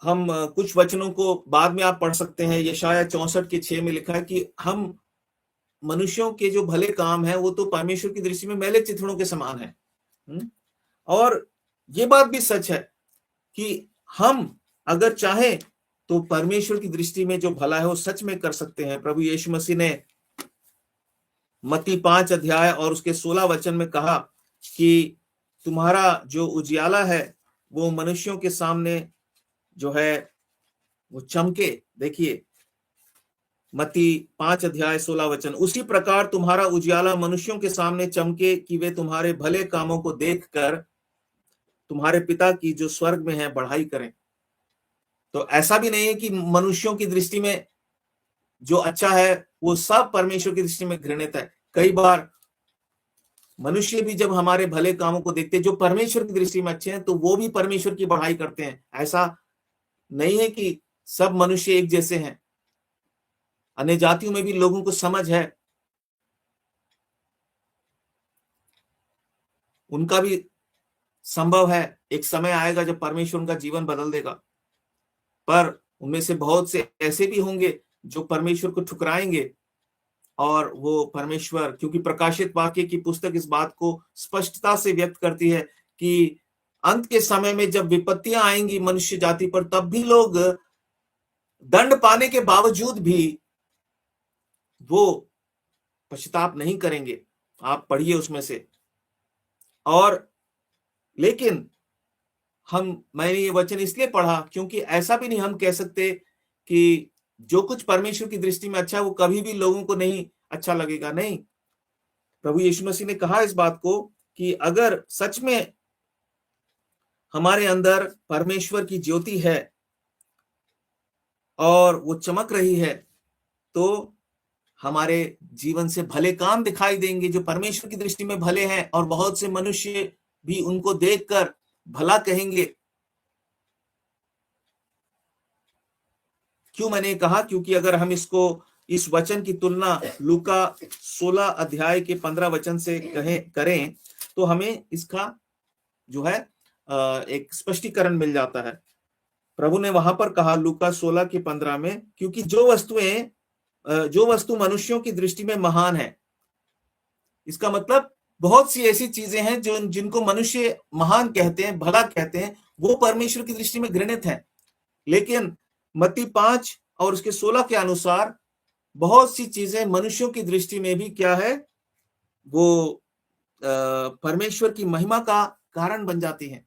हम कुछ वचनों को बाद में आप पढ़ सकते हैं। यशाया 64:6 में लिखा है कि हम मनुष्यों के जो भले काम है वो तो परमेश्वर की दृष्टि में मैले चिथड़ों के समान है। और ये बात भी सच है कि हम अगर चाहें तो परमेश्वर की दृष्टि में जो भला है वो सच में कर सकते हैं। प्रभु यीशु मसीह ने मत्ती 5 अध्याय और उसके 16 वचन में कहा कि तुम्हारा जो उजियाला है वो मनुष्यों के सामने जो है वो चमके। देखिए मत्ती 5 अध्याय 16 वचन, उसी प्रकार तुम्हारा उजियाला मनुष्यों के सामने चमके कि वे तुम्हारे भले कामों को देखकर तुम्हारे पिता की जो स्वर्ग में है बढ़ाई करें। तो ऐसा भी नहीं है कि मनुष्यों की दृष्टि में जो अच्छा है वो सब परमेश्वर की दृष्टि में घृणित है। कई बार मनुष्य भी जब हमारे भले कामों को देखते हैं जो परमेश्वर की दृष्टि में अच्छे हैं, तो वो भी परमेश्वर की बढ़ाई करते हैं। ऐसा नहीं है कि सब मनुष्य एक जैसे हैं। अन्य जातियों में भी लोगों को समझ है, उनका भी संभव है एक समय आएगा जब परमेश्वर उनका जीवन बदल देगा, पर उनमें से बहुत से ऐसे भी होंगे जो परमेश्वर को ठुकराएंगे। और वो परमेश्वर, क्योंकि प्रकाशित वाक्य की पुस्तक इस बात को स्पष्टता से व्यक्त करती है कि अंत के समय में जब विपत्तियां आएंगी मनुष्य जाति पर, तब भी लोग दंड पाने के बावजूद भी वो पश्चाताप नहीं करेंगे। आप पढ़िए उसमें से। और लेकिन मैंने ये वचन इसलिए पढ़ा क्योंकि ऐसा भी नहीं हम कह सकते कि जो कुछ परमेश्वर की दृष्टि में अच्छा है वो कभी भी लोगों को नहीं अच्छा लगेगा। नहीं, प्रभु यीशु मसीह ने कहा इस बात को कि अगर सच में हमारे अंदर परमेश्वर की ज्योति है और वो चमक रही है, तो हमारे जीवन से भले काम दिखाई देंगे जो परमेश्वर की दृष्टि में भले हैं, और बहुत से मनुष्य भी उनको देखकर भला कहेंगे। क्यों मैंने कहा? क्योंकि अगर हम इस वचन की तुलना लूका 16 अध्याय के 15 वचन से करें तो हमें इसका जो है एक स्पष्टीकरण मिल जाता है। प्रभु ने वहां पर कहा लूका 16 के 15 में, क्योंकि जो वस्तु मनुष्यों की दृष्टि में महान है, इसका मतलब बहुत सी ऐसी चीजें हैं जिनको मनुष्य महान कहते हैं, भला कहते हैं, वो परमेश्वर की दृष्टि में घृणित है। लेकिन मत्ती 5 और उसके 16 के अनुसार बहुत सी चीजें मनुष्यों की दृष्टि में भी क्या है, वो परमेश्वर की महिमा का कारण बन जाती हैं।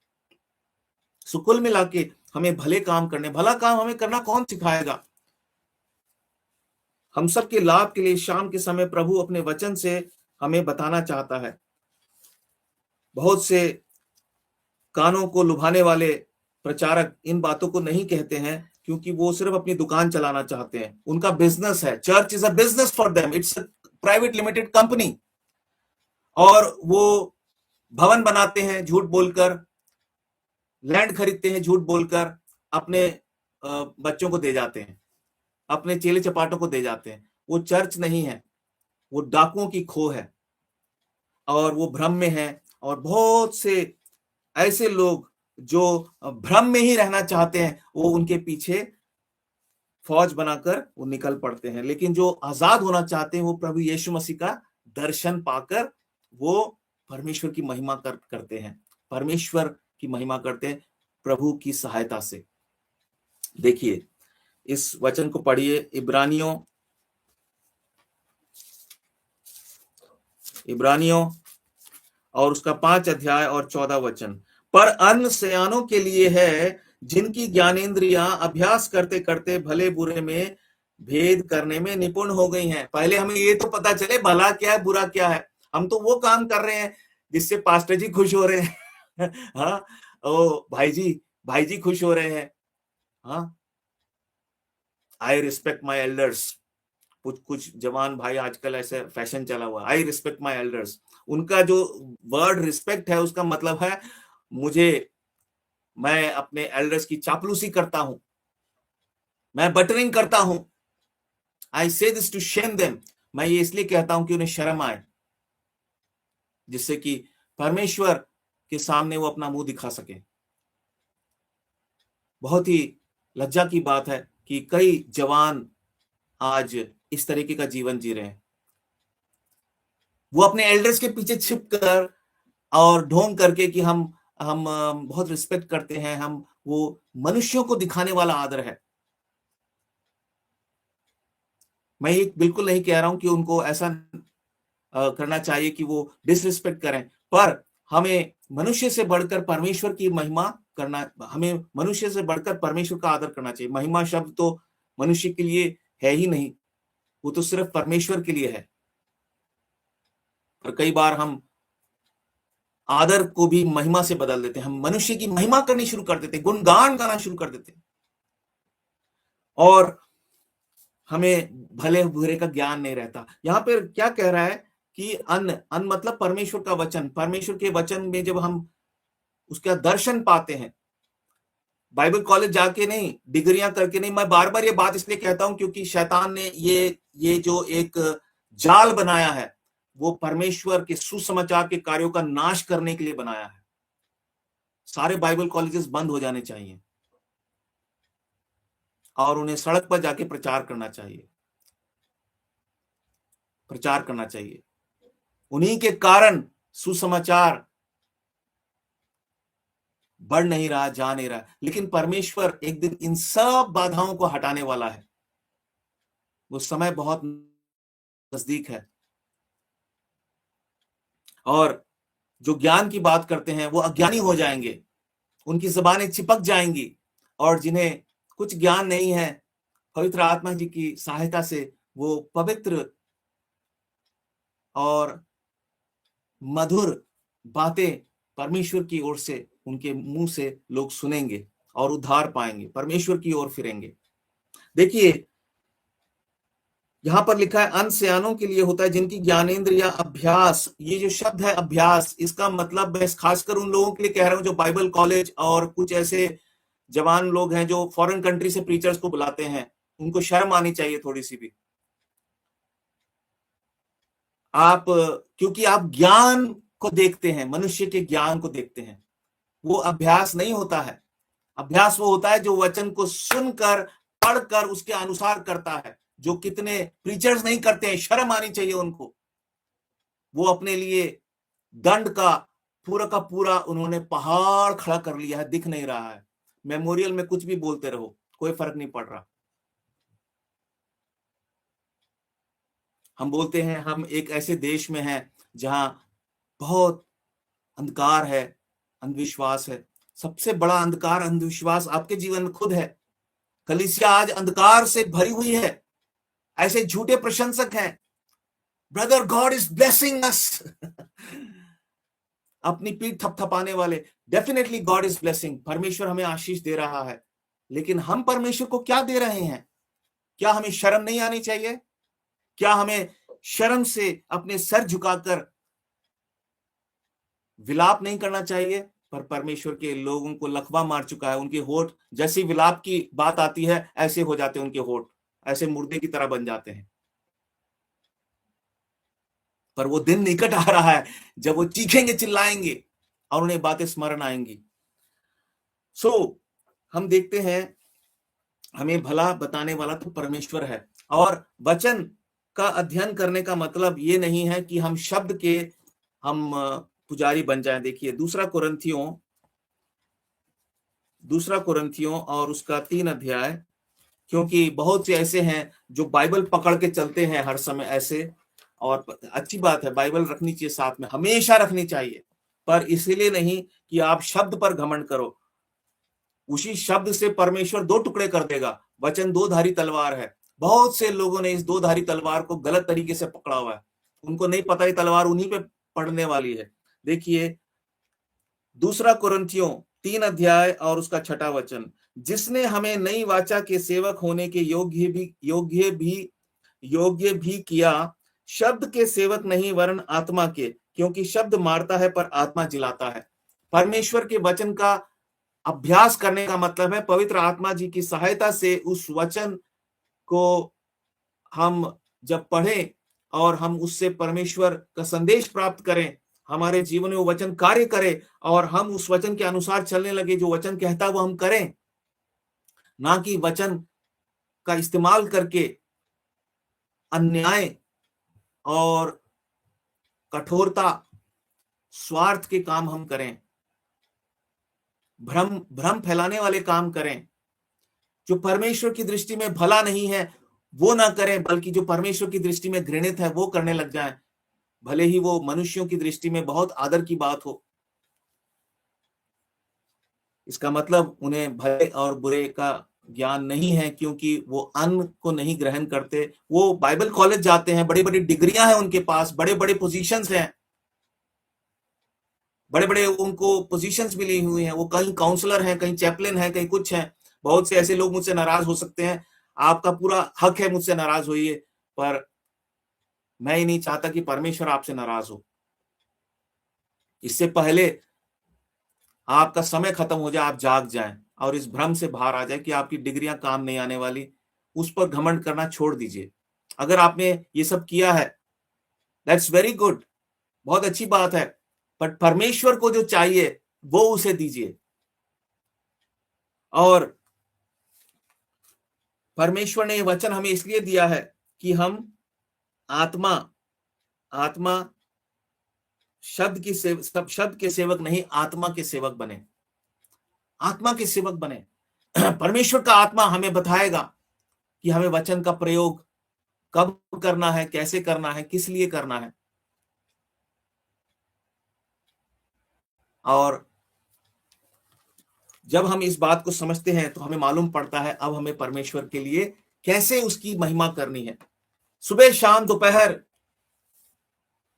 सो कुल मिला के हमें भला काम हमें करना कौन सिखाएगा? हम सबके लाभ के लिए शाम के समय प्रभु अपने वचन से हमें बताना चाहता है। बहुत से कानों को लुभाने वाले प्रचारक इन बातों को नहीं कहते हैं क्योंकि वो सिर्फ अपनी दुकान चलाना चाहते हैं। उनका बिजनेस है, church is a business for them, it's a private limited company. और वो भवन बनाते हैं झूठ बोलकर, लैंड खरीदते हैं झूठ बोलकर, अपने बच्चों को दे जाते हैं, अपने चेले चपाटों को दे जाते हैं। वो चर्च नहीं है, वो डाकुओं की खो है और वो भ्रम में है। और बहुत से ऐसे लोग जो भ्रम में ही रहना चाहते हैं वो उनके पीछे फौज बनाकर वो निकल पड़ते हैं। लेकिन जो आजाद होना चाहते हैं वो प्रभु यीशु मसीह का दर्शन पाकर वो परमेश्वर की महिमा करते हैं, परमेश्वर की महिमा करते हैं प्रभु की सहायता से। देखिए इस वचन को पढ़िए, इब्रानियों और उसका 5 अध्याय और 14 वचन। पर अन्न सयानों के लिए है, जिनकी ज्ञानेंद्रियां अभ्यास करते करते भले बुरे में भेद करने में निपुण हो गई हैं। पहले हमें ये तो पता चले भला क्या है बुरा क्या है। हम तो वो काम कर रहे हैं जिससे पास्टर जी खुश हो रहे हैं हाँ, ओ भाई जी खुश हो रहे हैं। हाँ, आई रिस्पेक्ट माई एल्डर्स। कुछ जवान भाई आजकल ऐसे फैशन चला हुआ, आई रिस्पेक्ट माई एल्डर्स। उनका जो वर्ड रिस्पेक्ट है उसका मतलब है मैं अपने एल्डर्स की चापलूसी करता हूं, मैं बटरिंग करता हूं। आई से दिस टू शेम देम। मैं ये इसलिए कहता हूं कि उन्हें शर्म आए, जिससे कि परमेश्वर के सामने वो अपना मुंह दिखा सके। बहुत ही लज्जा की बात है कि कई जवान आज इस तरीके का जीवन जी रहे हैं। वो अपने एल्डर्स के पीछे छिपकर और ढोंग करके कि हम बहुत रिस्पेक्ट करते हैं, हम वो मनुष्यों को दिखाने वाला आदर है। मैं ये बिल्कुल नहीं कह रहा हूं कि उनको ऐसा करना चाहिए कि वो डिसरिस्पेक्ट करें, पर हमें मनुष्य से बढ़कर परमेश्वर की महिमा करना, हमें मनुष्य से बढ़कर परमेश्वर का आदर करना चाहिए। महिमा शब्द तो मनुष्य के लिए है ही नहीं, वो तो सिर्फ परमेश्वर के लिए है। और कई बार हम आदर को भी महिमा से बदल देते हैं, हम मनुष्य की महिमा करनी शुरू कर देते हैं, गुणगान गाना शुरू कर देते हैं, और हमें भले बुरे का ज्ञान नहीं रहता। यहां पर क्या कह रहा है कि अन्न मतलब परमेश्वर का वचन। परमेश्वर के वचन में जब हम उसका दर्शन पाते हैं, बाइबल कॉलेज जाके नहीं, डिग्रियां करके नहीं। मैं बार बार ये बात इसलिए कहता हूं क्योंकि शैतान ने ये जो एक जाल बनाया है वो परमेश्वर के सुसमाचार के कार्यों का नाश करने के लिए बनाया है। सारे बाइबल कॉलेजेस बंद हो जाने चाहिए और उन्हें सड़क पर जाके प्रचार करना चाहिए। उन्हीं के कारण सुसमाचार बढ़ नहीं रहा, जा नहीं रहा। लेकिन परमेश्वर एक दिन इन सब बाधाओं को हटाने वाला है। वो समय बहुत नजदीक है। और जो ज्ञान की बात करते हैं वो अज्ञानी हो जाएंगे, उनकी ज़बानें चिपक जाएंगी, और जिन्हें कुछ ज्ञान नहीं है, पवित्र आत्मा जी की सहायता से वो पवित्र और मधुर बातें परमेश्वर की ओर से, उनके मुंह से लोग सुनेंगे और उद्धार पाएंगे, परमेश्वर की ओर फिरेंगे। देखिए यहां पर लिखा है अन सयानों के लिए होता है जिनकी ज्ञानेंद्रिया अभ्यास। ये जो शब्द है अभ्यास, इसका मतलब मैं खासकर उन लोगों के लिए कह रहा हूं जो बाइबल कॉलेज और कुछ ऐसे जवान लोग हैं जो फॉरेन कंट्री से प्रीचर्स को बुलाते हैं, उनको शर्म आनी चाहिए थोड़ी सी भी। क्योंकि आप ज्ञान को देखते हैं, मनुष्य के ज्ञान को देखते हैं, वो अभ्यास नहीं होता है। अभ्यास वो होता है जो वचन को सुनकर पढ़कर उसके अनुसार करता है, जो कितने प्रीचर्स नहीं करते हैं, शर्म आनी चाहिए उनको। वो अपने लिए दंड का पूरा उन्होंने पहाड़ खड़ा कर लिया है, दिख नहीं रहा है। मेमोरियल में कुछ भी बोलते रहो, कोई फर्क नहीं पड़ रहा। हम बोलते हैं हम एक ऐसे देश में हैं जहां बहुत अंधकार है, अंधविश्वास है। सबसे बड़ा अंधकार अंधविश्वास आपके जीवन में खुद है। कलीसिया आज अंधकार से भरी हुई है। ऐसे झूठे प्रशंसक हैं, ब्रदर गॉड इज ब्लेसिंग अस अपनी पीठ थपथपाने वाले। डेफिनेटली गॉड इज ब्लेसिंग, परमेश्वर हमें आशीष दे रहा है, लेकिन हम परमेश्वर को क्या दे रहे हैं? क्या हमें शर्म नहीं आनी चाहिए? क्या हमें शर्म से अपने सर झुकाकर विलाप नहीं करना चाहिए? पर परमेश्वर के लोगों को लकवा मार चुका है। उनके होठ, जैसी विलाप की बात आती है ऐसे हो जाते हैं उनके होठ, ऐसे मुर्दे की तरह बन जाते हैं। पर वो दिन निकट आ रहा है जब वो चीखेंगे, चिल्लाएंगे और उन्हें बातें स्मरण आएंगी। हम देखते हैं हमें भला बताने वाला तो परमेश्वर है। और वचन का अध्ययन करने का मतलब ये नहीं है कि हम शब्द के हम पुजारी बन जाएं। देखिए दूसरा कुरिन्थियों और उसका 3 अध्याय, क्योंकि बहुत से ऐसे हैं जो बाइबल पकड़ के चलते हैं हर समय ऐसे, और अच्छी बात है, बाइबल रखनी चाहिए साथ में, हमेशा रखनी चाहिए, पर इसीलिए नहीं कि आप शब्द पर घमंड करो। उसी शब्द से परमेश्वर 2 टुकड़े कर देगा। वचन 2 धारी तलवार है। बहुत से लोगों ने इस 2 धारी तलवार को गलत तरीके से पकड़ा हुआ है। उनको नहीं पता ये तलवार उन्हीं पे पड़ने वाली है। देखिए दूसरा कुरिन्थियों 3 अध्याय और उसका 6वां वचन, जिसने हमें नई वाचा के सेवक होने के योग्य भी किया, शब्द के सेवक नहीं वरन आत्मा के, क्योंकि शब्द मारता है पर आत्मा जिलाता है। परमेश्वर के वचन का अभ्यास करने का मतलब है पवित्र आत्मा जी की सहायता से उस वचन को हम जब पढ़ें और हम उससे परमेश्वर का संदेश प्राप्त करें, हमारे जीवन में वो वचन कार्य करे और हम उस वचन के अनुसार चलने लगे। जो वचन कहता है वो हम करें, ना कि वचन का इस्तेमाल करके अन्याय और कठोरता, स्वार्थ के काम हम करें, भ्रम फैलाने वाले काम करें। जो परमेश्वर की दृष्टि में भला नहीं है वो ना करें, बल्कि जो परमेश्वर की दृष्टि में घृणित है वो करने लग जाएं, भले ही वो मनुष्यों की दृष्टि में बहुत आदर की बात हो। इसका मतलब उन्हें भले और बुरे का ज्ञान नहीं है, क्योंकि वो अन्न को नहीं ग्रहण करते। वो बाइबल कॉलेज जाते हैं, बड़ी बड़ी डिग्रियां हैं उनके पास, बड़े बड़े पोजीशंस हैं, बड़े बड़े उनको पोजीशंस मिली हुई हैं, वो कहीं काउंसलर हैं, कहीं चैपलिन हैं, कहीं कुछ हैं। बहुत से ऐसे लोग मुझसे नाराज हो सकते हैं, आपका पूरा हक है मुझसे नाराज होइए, पर मैं ही नहीं चाहता कि परमेश्वर आपसे नाराज हो। इससे पहले आपका समय खत्म हो जाए, आप जाग जाएं और इस भ्रम से बाहर आ जाए कि आपकी डिग्रियां काम नहीं आने वाली, उस पर घमंड करना छोड़ दीजिए। अगर आपने ये सब किया है, दैट्स वेरी गुड, बहुत अच्छी बात है, बट परमेश्वर को जो चाहिए वो उसे दीजिए। और परमेश्वर ने ये वचन हमें इसलिए दिया है कि हम आत्मा आत्मा शब्द के सेवक नहीं, आत्मा के सेवक बने, आत्मा के सेवक बने। परमेश्वर का आत्मा हमें बताएगा कि हमें वचन का प्रयोग कब करना है, कैसे करना है, किस लिए करना है। और जब हम इस बात को समझते हैं तो हमें मालूम पड़ता है अब हमें परमेश्वर के लिए कैसे उसकी महिमा करनी है। सुबह शाम दोपहर,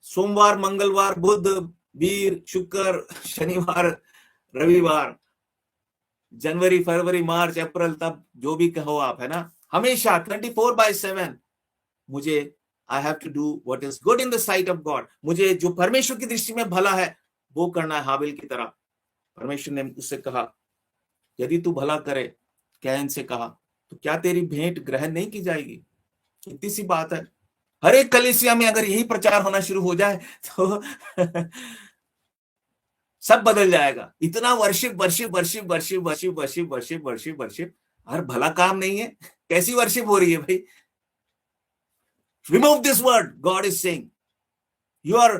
सोमवार मंगलवार बुध वीर शुक्र शनिवार रविवार, जनवरी फरवरी मार्च अप्रैल, तब जो भी कहो आप, है ना, हमेशा 24/7 मुझे I have to do what is good in the sight of God. मुझे जो परमेश्वर की दृष्टि में भला है वो करना है। हाबिल की तरह परमेश्वर ने उससे कहा, यदि तू भला करे, कैन से कहा, तो क्या तेरी भेंट ग्रहण नहीं की जाएगी? इतनी सी बात है। हर एक कलीसिया में अगर यही प्रचार होना शुरू हो जाए तो सब बदल जाएगा। इतना worship worship worship worship worship worship worship worship worship, हर भला काम नहीं है। कैसी वर्शिप हो रही है भाई? Remove this word, God is saying you are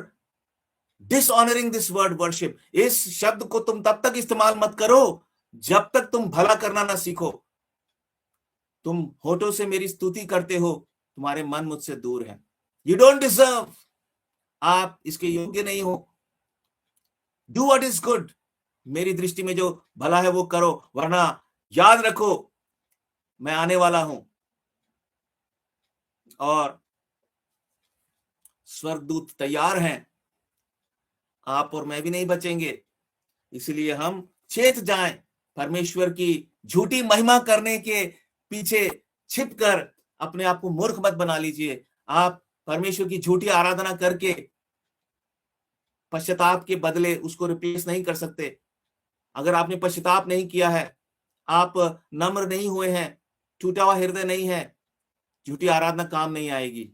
dishonouring this word worship. इस शब्द को तुम तब तक इस्तेमाल मत करो जब तक तुम भला करना ना सीखो। तुम होठों से मेरी स्तुति करते हो, तुम्हारे मन मुझसे दूर है। यू डोंट डिजर्व, आप इसके योग्य नहीं हो। डू व्हाट इज गुड, मेरी दृष्टि में जो भला है वो करो, वरना याद रखो मैं आने वाला हूं और स्वर्गदूत तैयार हैं, आप और मैं भी नहीं बचेंगे। इसलिए हम चेत जाएं, परमेश्वर की झूठी महिमा करने के पीछे छिपकर अपने आप को मूर्ख मत बना लीजिए। आप परमेश्वर की झूठी आराधना करके पश्चाताप के बदले उसको रिप्लेस नहीं कर सकते। अगर आपने पश्चाताप नहीं किया है, आप नम्र नहीं हुए हैं, टूटा हुआ हृदय नहीं है, झूठी आराधना काम नहीं आएगी।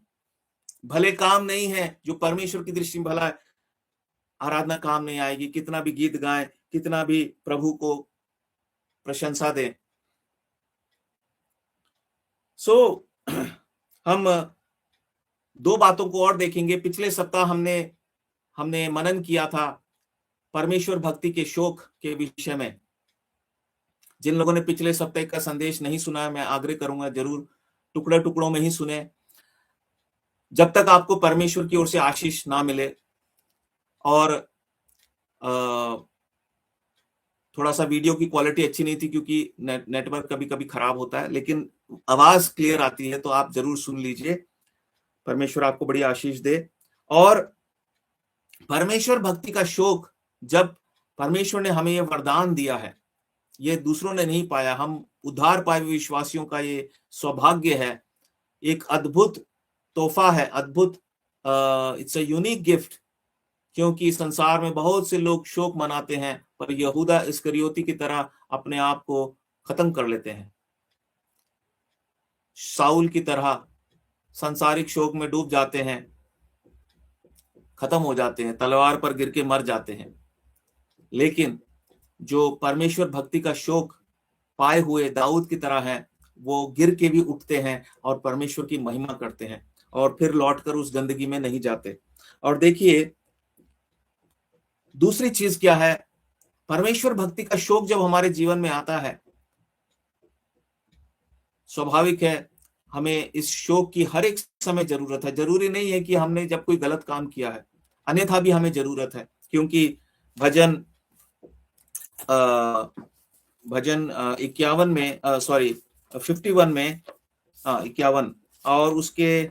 भले काम नहीं है, जो परमेश्वर की दृष्टि में भला है, आराधना काम नहीं आएगी। कितना भी गीत गाएं, कितना भी प्रभु को प्रशंसा दें, सो हम दो बातों को और देखेंगे। पिछले सप्ताह हमने मनन किया था परमेश्वर भक्ति के शौक के विषय में। जिन लोगों ने पिछले सप्ताह का संदेश नहीं सुना है, मैं आग्रह करूंगा जरूर टुकड़े टुकड़ों में ही सुने, जब तक आपको परमेश्वर की ओर से आशीष ना मिले। और थोड़ा सा वीडियो की क्वालिटी अच्छी नहीं थी क्योंकि नेटवर्क कभी कभी खराब होता है, लेकिन आवाज क्लियर आती है, तो आप जरूर सुन लीजिए। परमेश्वर आपको बड़ी आशीष दे। और परमेश्वर भक्ति का शौक, जब परमेश्वर ने हमें यह वरदान दिया है, ये दूसरों ने नहीं पाया, हम उद्धार पाए हुए विश्वासियों का ये सौभाग्य है, एक अद्भुत तोहफा है, अद्भुत इट्स अ यूनिक गिफ्ट। क्योंकि संसार में बहुत से लोग शोक मनाते हैं, पर यहूदा इस्करियोती की तरह अपने आप को खत्म कर लेते हैं, शाऊल की तरह सांसारिक शोक में डूब जाते हैं, खत्म हो जाते हैं, तलवार पर गिर के मर जाते हैं। लेकिन जो परमेश्वर भक्ति का शौक पाए हुए दाऊद की तरह है, वो गिर के भी उठते हैं और परमेश्वर की महिमा करते हैं और फिर लौटकर उस गंदगी में नहीं जाते। और देखिए दूसरी चीज क्या है, परमेश्वर भक्ति का शौक जब हमारे जीवन में आता है, स्वाभाविक है हमें इस शौक की हर एक समय जरूरत है। जरूरी नहीं है कि हमने जब कोई गलत काम किया है, अन्यथा भी हमें जरूरत है। क्योंकि भजन 51 में 51 में 51 और उसके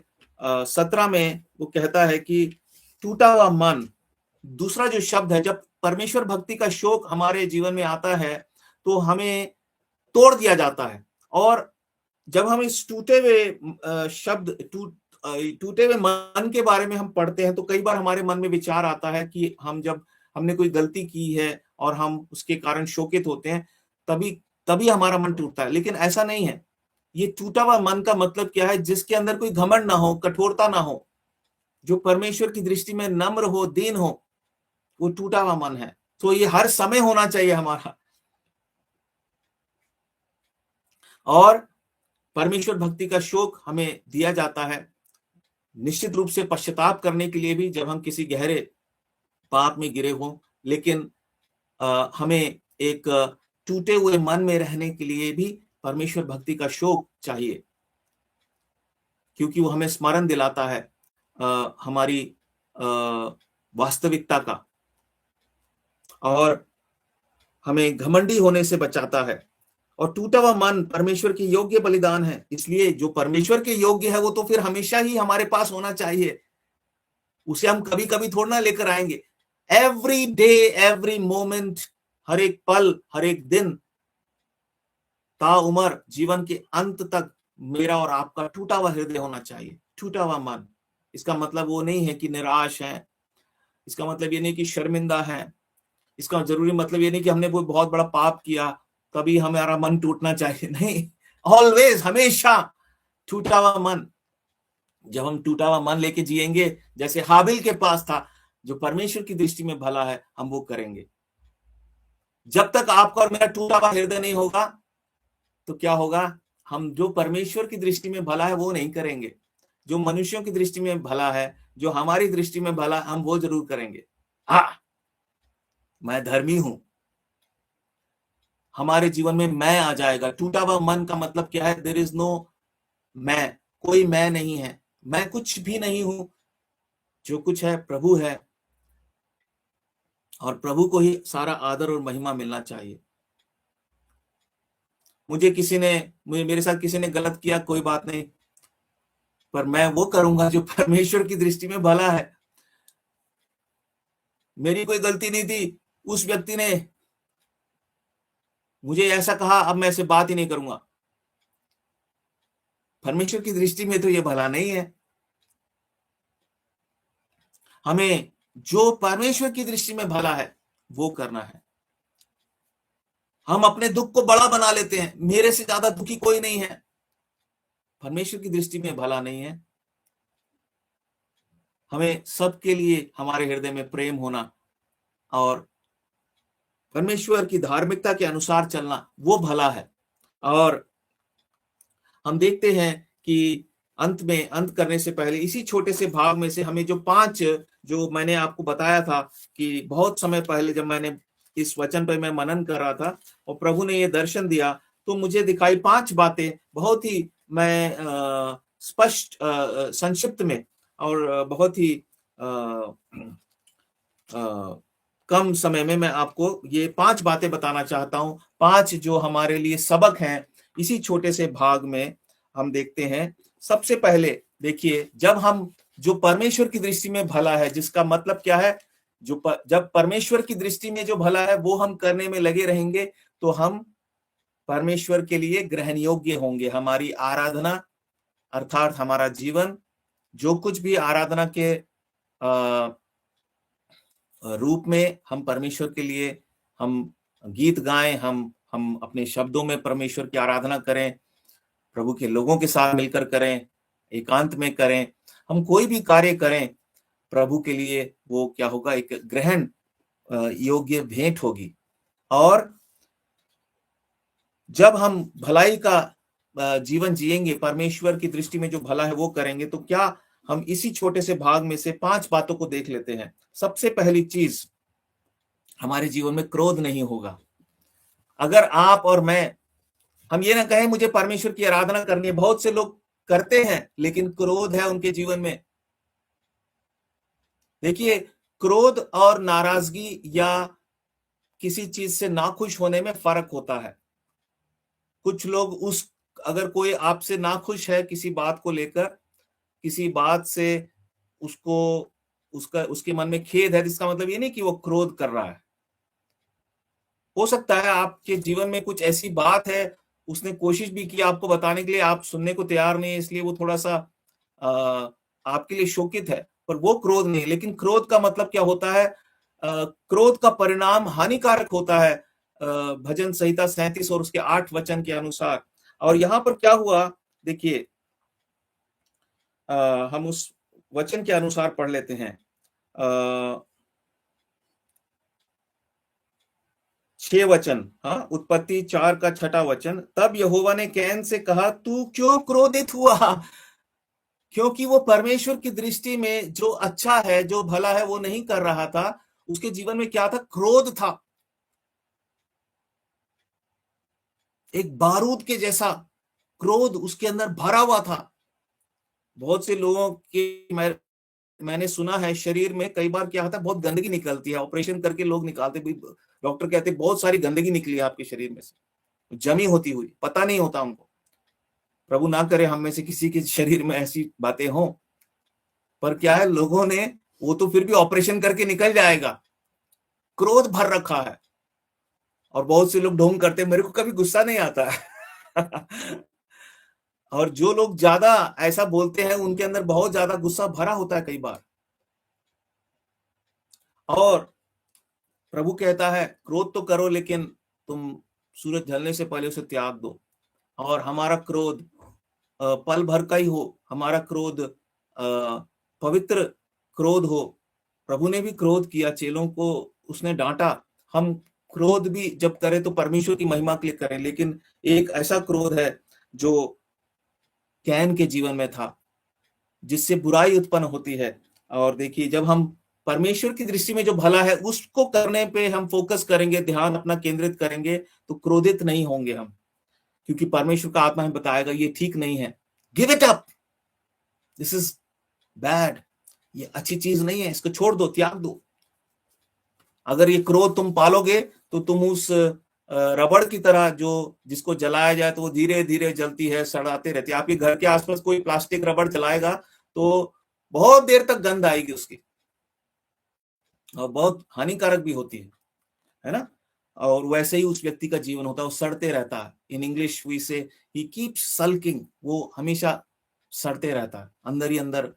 17 में वो कहता है कि टूटा हुआ मन, दूसरा जो शब्द है, जब परमेश्वर भक्ति का शौक हमारे जीवन में आता है तो हमें तोड़ दिया जाता है। और जब हम इस टूटे हुए टूटे हुए मन के बारे में हम पढ़ते हैं, तो कई बार हमारे मन में विचार आता है कि जब हमने कोई गलती की है और हम उसके कारण शोकित होते हैं, तभी हमारा मन टूटता है। लेकिन ऐसा नहीं है। ये टूटा हुआ मन का मतलब क्या है? जिसके अंदर कोई घमंड ना हो, कठोरता ना हो, जो परमेश्वर की दृष्टि में नम्र हो, दीन हो, वो टूटा हुआ मन है। तो ये हर समय होना चाहिए हमारा। और परमेश्वर भक्ति का शौक हमें दिया जाता है निश्चित रूप से पश्चाताप करने के लिए भी, जब हम किसी गहरे पाप में गिरे हों। लेकिन हमें एक टूटे हुए मन में रहने के लिए भी परमेश्वर भक्ति का शौक चाहिए, क्योंकि वो हमें स्मरण दिलाता है हमारी वास्तविकता का, और हमें घमंडी होने से बचाता है। और टूटा हुआ मन परमेश्वर के योग्य बलिदान है, इसलिए जो परमेश्वर के योग्य है वो तो फिर हमेशा ही हमारे पास होना चाहिए। उसे हम कभी कभी थोड़ा ना लेकर आएंगे। एवरी डे, एवरी मोमेंट, हर एक पल, हर एक दिन, ताउम्र जीवन के अंत तक मेरा और आपका टूटा हुआ हृदय होना चाहिए, टूटा हुआ मन। इसका मतलब वो नहीं है कि निराश है, इसका मतलब ये नहीं कि शर्मिंदा है, इसका जरूरी मतलब ये नहीं कि हमने कोई बहुत बड़ा पाप किया तभी हमारा मन टूटना चाहिए। नहीं, ऑलवेज, हमेशा टूटा हुआ मन। जब हम टूटा हुआ मन लेके जिएंगे, जैसे हाबिल के पास था, जो परमेश्वर की दृष्टि में भला है, हम वो करेंगे। जब तक आपका और मेरा टूटा हुआ हृदय नहीं होगा, तो क्या होगा? हम जो परमेश्वर की दृष्टि में भला है वो नहीं करेंगे। जो मनुष्यों की दृष्टि में भला है, जो हमारी दृष्टि में भला, हम वो जरूर करेंगे। हाँ, मैं धर्मी हूं, हमारे जीवन में मैं आ जाएगा। टूटा हुआ मन का मतलब क्या है? देयर इज नो मैं, कोई मैं नहीं है, मैं कुछ भी नहीं हूं, जो कुछ है प्रभु है, और प्रभु को ही सारा आदर और महिमा मिलना चाहिए। मेरे साथ किसी ने गलत किया, कोई बात नहीं, पर मैं वो करूंगा जो परमेश्वर की दृष्टि में भला है। मेरी कोई गलती नहीं थी, उस व्यक्ति ने मुझे ऐसा कहा, अब मैं ऐसे बात ही नहीं करूंगा। परमेश्वर की दृष्टि में तो ये भला नहीं है। हमें जो परमेश्वर की दृष्टि में भला है वो करना है। हम अपने दुख को बड़ा बना लेते हैं, मेरे से ज्यादा दुखी कोई नहीं है, परमेश्वर की दृष्टि में भला नहीं है। हमें सबके लिए हमारे हृदय में प्रेम होना और परमेश्वर की धार्मिकता के अनुसार चलना, वो भला है। और हम देखते हैं कि अंत करने से पहले इसी छोटे से भाग में से हमें जो 5, जो मैंने आपको बताया था कि बहुत समय पहले जब मैंने इस वचन पे मैं मनन कर रहा था और प्रभु ने ये दर्शन दिया, तो मुझे दिखाई 5 बातें, बहुत ही मैं स्पष्ट संक्षिप्त में और बहुत ही कम समय में मैं आपको ये 5 बातें बताना चाहता हूं। 5 जो हमारे लिए सबक हैं, इसी छोटे से भाग में हम देखते हैं। सबसे पहले देखिए, जब हम जो परमेश्वर की दृष्टि में भला है, जिसका मतलब क्या है, जब परमेश्वर की दृष्टि में जो भला है वो हम करने में लगे रहेंगे, तो हम परमेश्वर के लिए ग्रहण योग्य होंगे। हमारी आराधना अर्थात हमारा जीवन, जो कुछ भी आराधना के रूप में हम परमेश्वर के लिए हम गीत गाएं, हम अपने शब्दों में परमेश्वर की आराधना करें, प्रभु के लोगों के साथ मिलकर करें, एकांत में करें, हम कोई भी कार्य करें प्रभु के लिए, वो क्या होगा, एक ग्रहण योग्य भेंट होगी। और जब हम भलाई का जीवन जिएंगे, परमेश्वर की दृष्टि में जो भला है वो करेंगे, तो क्या हम इसी छोटे से भाग में से 5 बातों को देख लेते हैं। सबसे पहली चीज, हमारे जीवन में क्रोध नहीं होगा। अगर आप और मैं, हम ये ना कहें मुझे परमेश्वर की आराधना करनी है, बहुत से लोग करते हैं लेकिन क्रोध है उनके जीवन में। देखिए, क्रोध और नाराजगी या किसी चीज से नाखुश होने में फर्क होता है। कुछ लोग अगर कोई आपसे नाखुश है किसी बात को लेकर, किसी बात से उसके मन में खेद है, इसका मतलब ये नहीं कि वो क्रोध कर रहा है। हो सकता है आपके जीवन में कुछ ऐसी बात है, उसने कोशिश भी की आपको बताने के लिए, आप सुनने को तैयार नहीं है, इसलिए वो थोड़ा सा आपके लिए शोकित है, पर वो क्रोध नहीं। लेकिन क्रोध का मतलब क्या होता है? क्रोध का परिणाम हानिकारक होता है, भजन संहिता 37 और उसके 8 वचन के अनुसार। और यहां पर क्या हुआ, देखिए, हम उस वचन के अनुसार पढ़ लेते हैं। 6 वचन, हाँ, उत्पत्ति 4 का 6 वचन। तब यहोवा ने कैन से कहा, तू क्यों क्रोधित हुआ? क्योंकि वो परमेश्वर की दृष्टि में जो अच्छा है, जो भला है, वो नहीं कर रहा था। उसके जीवन में क्या था? क्रोध था। एक बारूद के जैसा क्रोध उसके अंदर भरा हुआ था। बहुत से लोगों के मैंने सुना है, शरीर में कई बार क्या होता है, बहुत गंदगी निकलती है, ऑपरेशन करके लोग निकालते, डॉक्टर कहते बहुत सारी गंदगी निकली है आपके शरीर में से, जमी होती हुई, पता नहीं होता उनको। प्रभु ना करे हम में से किसी के शरीर में ऐसी बातें हों, पर क्या है, लोगों ने, वो तो फिर भी ऑपरेशन करके निकल जाएगा, क्रोध भर रखा है। और बहुत से लोग ढोंग करते, मेरे को कभी गुस्सा नहीं आता है और जो लोग ज्यादा ऐसा बोलते हैं उनके अंदर बहुत ज्यादा गुस्सा भरा होता है कई बार। और प्रभु कहता है, क्रोध तो करो लेकिन तुम सूरज ढलने से पहले उसे त्याग दो। और हमारा क्रोध पल भर का ही हो, हमारा क्रोध पवित्र क्रोध हो। प्रभु ने भी क्रोध किया, चेलों को उसने डांटा। हम क्रोध भी जब करें तो परमेश्वर की महिमा के लिए करें, लेकिन एक ऐसा क्रोध है जो कैन के जीवन में था, जिससे बुराई उत्पन्न होती है। और देखिए, जब हम परमेश्वर की दृष्टि में जो भला है उसको करने पे हम फोकस करेंगे, ध्यान अपना केंद्रित करेंगे, तो क्रोधित नहीं होंगे हम, क्योंकि परमेश्वर का आत्मा हमें बताएगा ये ठीक नहीं है, give it up, this is bad, ये अच्छी चीज नहीं है, इसको छोड़ दो, त्याग दो। अगर ये क्रोध तुम पालोगे तो तुम उस रबड़ की तरह, जो जिसको जलाया जाए तो वो धीरे धीरे जलती है, सड़ाते रहती है। आपके घर के आसपास कोई प्लास्टिक रबड़ जलाएगा तो बहुत देर तक गंध आएगी उसकी, और बहुत हानिकारक भी होती है ना। और वैसे ही उस व्यक्ति का जीवन होता है, वो सड़ते रहता है। इन इंग्लिश वी से ही कीप्स सल्किंग, वो हमेशा सड़ते रहता है, अंदर ही अंदर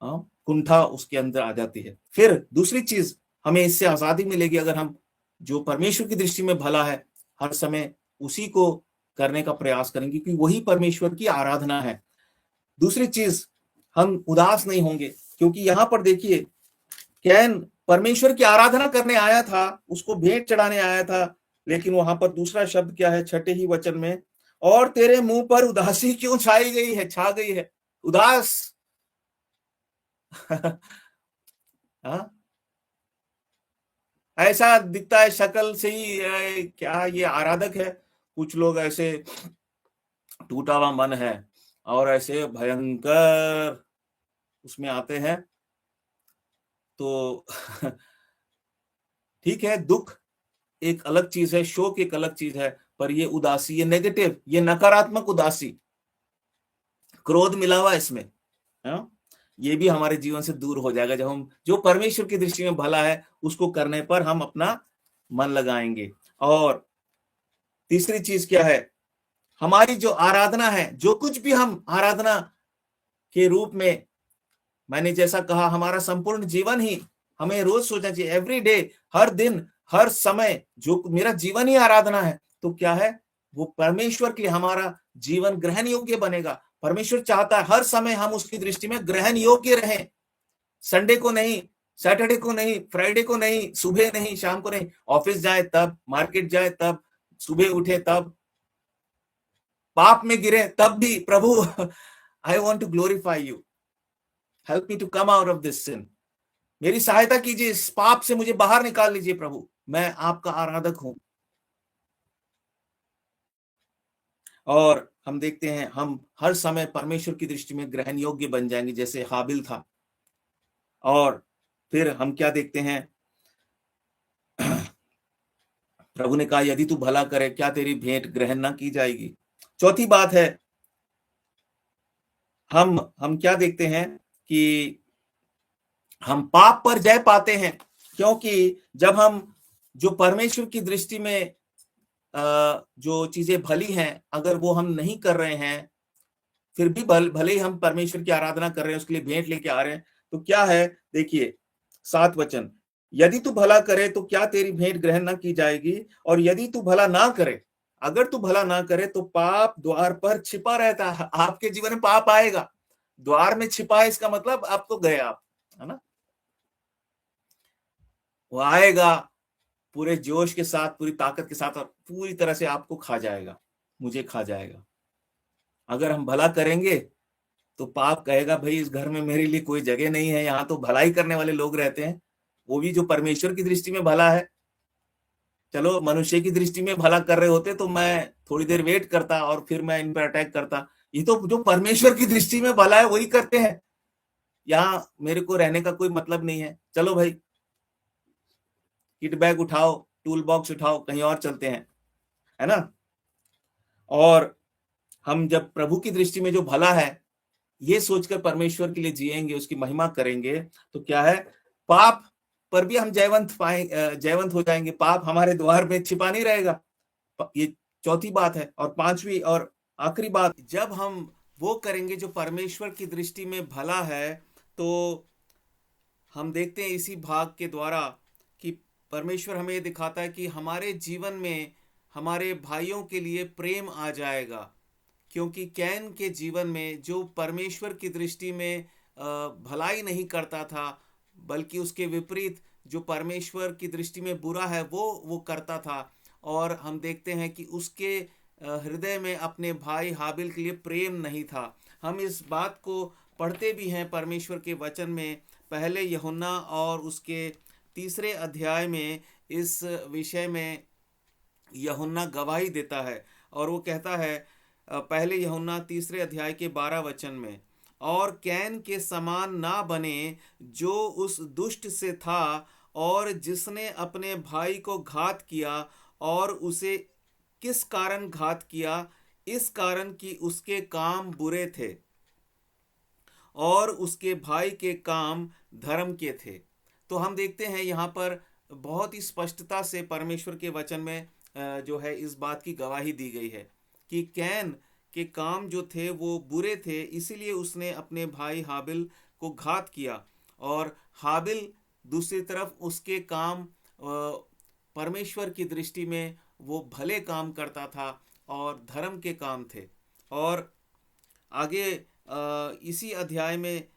कुंठा उसके अंदर आ जाती है। फिर दूसरी चीज, हमें इससे आजादी मिलेगी अगर हम जो परमेश्वर की दृष्टि में भला है हर समय उसी को करने का प्रयास करेंगे, क्योंकि वही परमेश्वर की आराधना है। दूसरी चीज, हम उदास नहीं होंगे, क्योंकि यहां पर देखिए, कैन परमेश्वर की आराधना करने आया था, उसको भेंट चढ़ाने आया था, लेकिन वहां पर दूसरा शब्द क्या है 6 ही वचन में, और तेरे मुंह पर उदासी क्यों छा गई है, उदास। हाँ, ऐसा दिखता है शक्ल से ही क्या ये आराधक है। कुछ लोग ऐसे टूटा हुआ मन है और ऐसे भयंकर उसमें आते हैं। तो ठीक है, दुख एक अलग चीज है, शोक एक अलग चीज है, पर ये उदासी, ये नेगेटिव, ये नकारात्मक उदासी, क्रोध मिला हुआ इसमें, हाँ? ये भी हमारे जीवन से दूर हो जाएगा जब हम जो परमेश्वर की दृष्टि में भला है उसको करने पर हम अपना मन लगाएंगे। और तीसरी चीज क्या है, हमारी जो आराधना है, जो कुछ भी हम आराधना के रूप में, मैंने जैसा कहा, हमारा संपूर्ण जीवन ही हमें रोज सोचना चाहिए, एवरी डे, हर दिन, हर समय, जो मेरा जीवन ही आराधना है, तो क्या है, वो परमेश्वर के लिए हमारा जीवन ग्रहण योग्य बनेगा। परमेश्वर चाहता है हर समय हम उसकी दृष्टि में ग्रहण योग्य रहें। संडे को नहीं, सैटरडे को नहीं, फ्राइडे को नहीं, सुबह नहीं, शाम को नहीं, ऑफिस जाए तब, मार्केट जाए तब, सुबह उठे तब, पाप में गिरे तब भी, प्रभु I want to glorify you, help me to come out of this sin, मेरी सहायता कीजिए, इस पाप से मुझे बाहर निकाल लीजिए प्रभु, मैं आपका आराधक हूं। और हम देखते हैं हम हर समय परमेश्वर की दृष्टि में ग्रहण योग्य बन जाएंगे, जैसे हाबिल था। और फिर हम क्या देखते हैं, प्रभु ने कहा यदि तू भला करे क्या तेरी भेंट ग्रहण ना की जाएगी। चौथी बात है, हम क्या देखते हैं कि हम पाप पर जय पाते हैं, क्योंकि जब हम जो परमेश्वर की दृष्टि में जो चीजें भली हैं, अगर वो हम नहीं कर रहे हैं, फिर भी भले ही हम परमेश्वर की आराधना कर रहे हैं, उसके लिए भेंट लेके आ रहे हैं, तो क्या है, देखिए 7 वचन, यदि तू भला करे तो क्या तेरी भेंट ग्रहण ना की जाएगी, और यदि तू भला ना करे, अगर तू भला ना करे तो पाप द्वार पर छिपा रहता है। आपके जीवन में पाप आएगा, द्वार में छिपा है, इसका मतलब आप तो गए, आप, है ना, वो आएगा पूरे जोश के साथ, पूरी ताकत के साथ, और पूरी तरह से आपको खा जाएगा, मुझे खा जाएगा। अगर हम भला करेंगे तो पाप कहेगा भाई इस घर में मेरे लिए कोई जगह नहीं है, यहाँ तो भलाई करने वाले लोग रहते हैं, वो भी जो परमेश्वर की दृष्टि में भला है। चलो मनुष्य की दृष्टि में भला कर रहे होते तो मैं थोड़ी देर वेट करता और फिर मैं इन पर अटैक करता, ये तो जो परमेश्वर की दृष्टि में भला है वही करते हैं, यहाँ मेरे को रहने का कोई मतलब नहीं है, चलो भाई किट बैग उठाओ, टूल बॉक्स उठाओ, कहीं और चलते हैं, है ना। और हम जब प्रभु की दृष्टि में जो भला है ये सोचकर परमेश्वर के लिए जिएंगे, उसकी महिमा करेंगे, तो क्या है, पाप पर भी हम जयवंत हो जाएंगे, पाप हमारे द्वार में छिपा नहीं रहेगा। ये चौथी बात है। और पांचवी और आखिरी बात, जब हम वो करेंगे जो परमेश्वर की दृष्टि में भला है, तो हम देखते हैं इसी भाग के द्वारा कि परमेश्वर हमें दिखाता है कि हमारे जीवन में हमारे भाइयों के लिए प्रेम आ जाएगा, क्योंकि कैन के जीवन में जो परमेश्वर की दृष्टि में भलाई नहीं करता था, बल्कि उसके विपरीत जो परमेश्वर की दृष्टि में बुरा है वो करता था। और हम देखते हैं कि उसके हृदय में अपने भाई हाबिल के लिए प्रेम नहीं था। हम इस बात को पढ़ते भी हैं परमेश्वर के वचन में, पहले यूहन्ना और उसके 3 अध्याय में इस विषय में यूहन्ना गवाही देता है, और वो कहता है पहले यूहन्ना 3 अध्याय के 12 वचन में, और कैन के समान ना बने जो उस दुष्ट से था, और जिसने अपने भाई को घात किया, और उसे किस कारण घात किया, इस कारण कि उसके काम बुरे थे और उसके भाई के काम धर्म के थे। तो हम देखते हैं यहाँ पर बहुत ही स्पष्टता से परमेश्वर के वचन में जो है इस बात की गवाही दी गई है कि कैन के काम जो थे वो बुरे थे, इसीलिए उसने अपने भाई हाबिल को घात किया। और हाबिल दूसरी तरफ उसके काम परमेश्वर की दृष्टि में वो भले काम करता था और धर्म के काम थे। और आगे इसी अध्याय में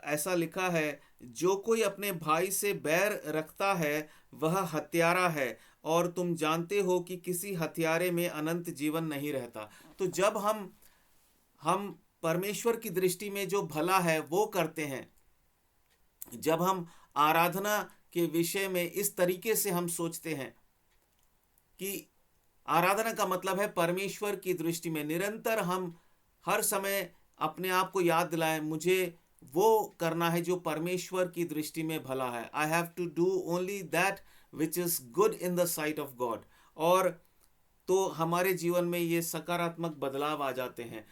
ऐसा लिखा है, जो कोई अपने भाई से बैर रखता है वह हत्यारा है, और तुम जानते हो कि किसी हत्यारे में अनंत जीवन नहीं रहता। तो जब हम परमेश्वर की दृष्टि में जो भला है वो करते हैं, जब हम आराधना के विषय में इस तरीके से हम सोचते हैं कि आराधना का मतलब है परमेश्वर की दृष्टि में निरंतर हम हर समय अपने आप को याद दिलाएं, मुझे वो करना है जो परमेश्वर की दृष्टि में भला है। I have to do only that which is good in the sight of God. और तो हमारे जीवन में ये सकारात्मक बदलाव आ जाते हैं।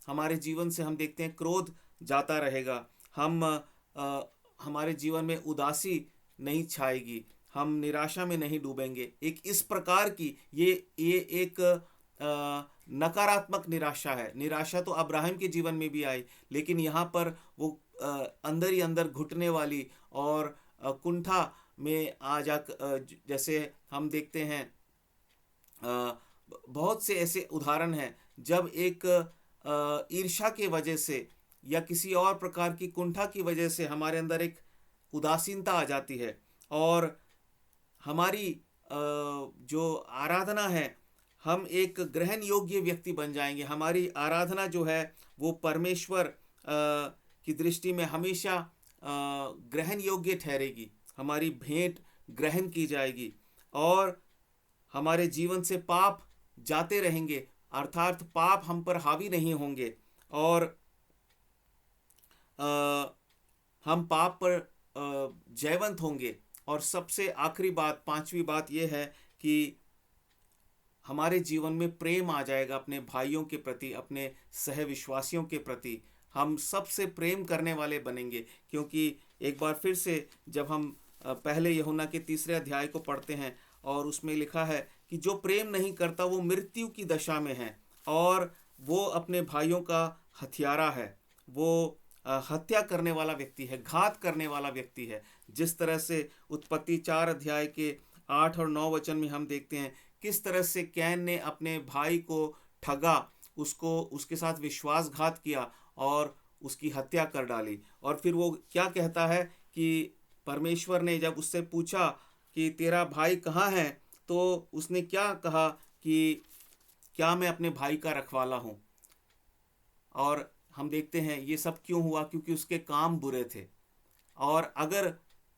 हमारे जीवन से हम देखते हैं क्रोध जाता रहेगा, हमारे जीवन में उदासी नहीं छाएगी, हम निराशा में नहीं डूबेंगे। एक इस प्रकार की ये एक नकारात्मक निराशा है। निराशा तो अब्राहम के जीवन में भी आई, लेकिन यहाँ पर वो अंदर ही अंदर घुटने वाली और कुंठा में आ जा, जैसे हम देखते हैं बहुत से ऐसे उदाहरण हैं जब एक ईर्ष्या के वजह से या किसी और प्रकार की कुंठा की वजह से हमारे अंदर एक उदासीनता आ जाती है, और हमारी जो आराधना है, हम एक ग्रहण योग्य व्यक्ति बन जाएंगे। हमारी आराधना जो है वो परमेश्वर की दृष्टि में हमेशा ग्रहण योग्य ठहरेगी। हमारी भेंट ग्रहण की जाएगी और हमारे जीवन से पाप जाते रहेंगे, अर्थात पाप हम पर हावी नहीं होंगे और हम पाप पर जयवंत होंगे। और सबसे आखिरी बात, पांचवी बात यह है कि हमारे जीवन में प्रेम आ जाएगा अपने भाइयों के प्रति, अपने सहविश्वासियों के प्रति। हम सबसे प्रेम करने वाले बनेंगे, क्योंकि एक बार फिर से जब हम पहले यूहन्ना के 3 अध्याय को पढ़ते हैं और उसमें लिखा है कि जो प्रेम नहीं करता वो मृत्यु की दशा में है और वो अपने भाइयों का हत्यारा है, वो हत्या करने वाला व्यक्ति है, घात करने वाला व्यक्ति है। जिस तरह से उत्पत्ति 4 अध्याय के 8 और 9 वचन में हम देखते हैं किस तरह से कैन ने अपने भाई को ठगा, उसको उसके साथ विश्वासघात किया और उसकी हत्या कर डाली। और फिर वो क्या कहता है कि परमेश्वर ने जब उससे पूछा कि तेरा भाई कहाँ है, तो उसने क्या कहा कि क्या मैं अपने भाई का रखवाला हूँ। और हम देखते हैं ये सब क्यों हुआ, क्योंकि उसके काम बुरे थे। और अगर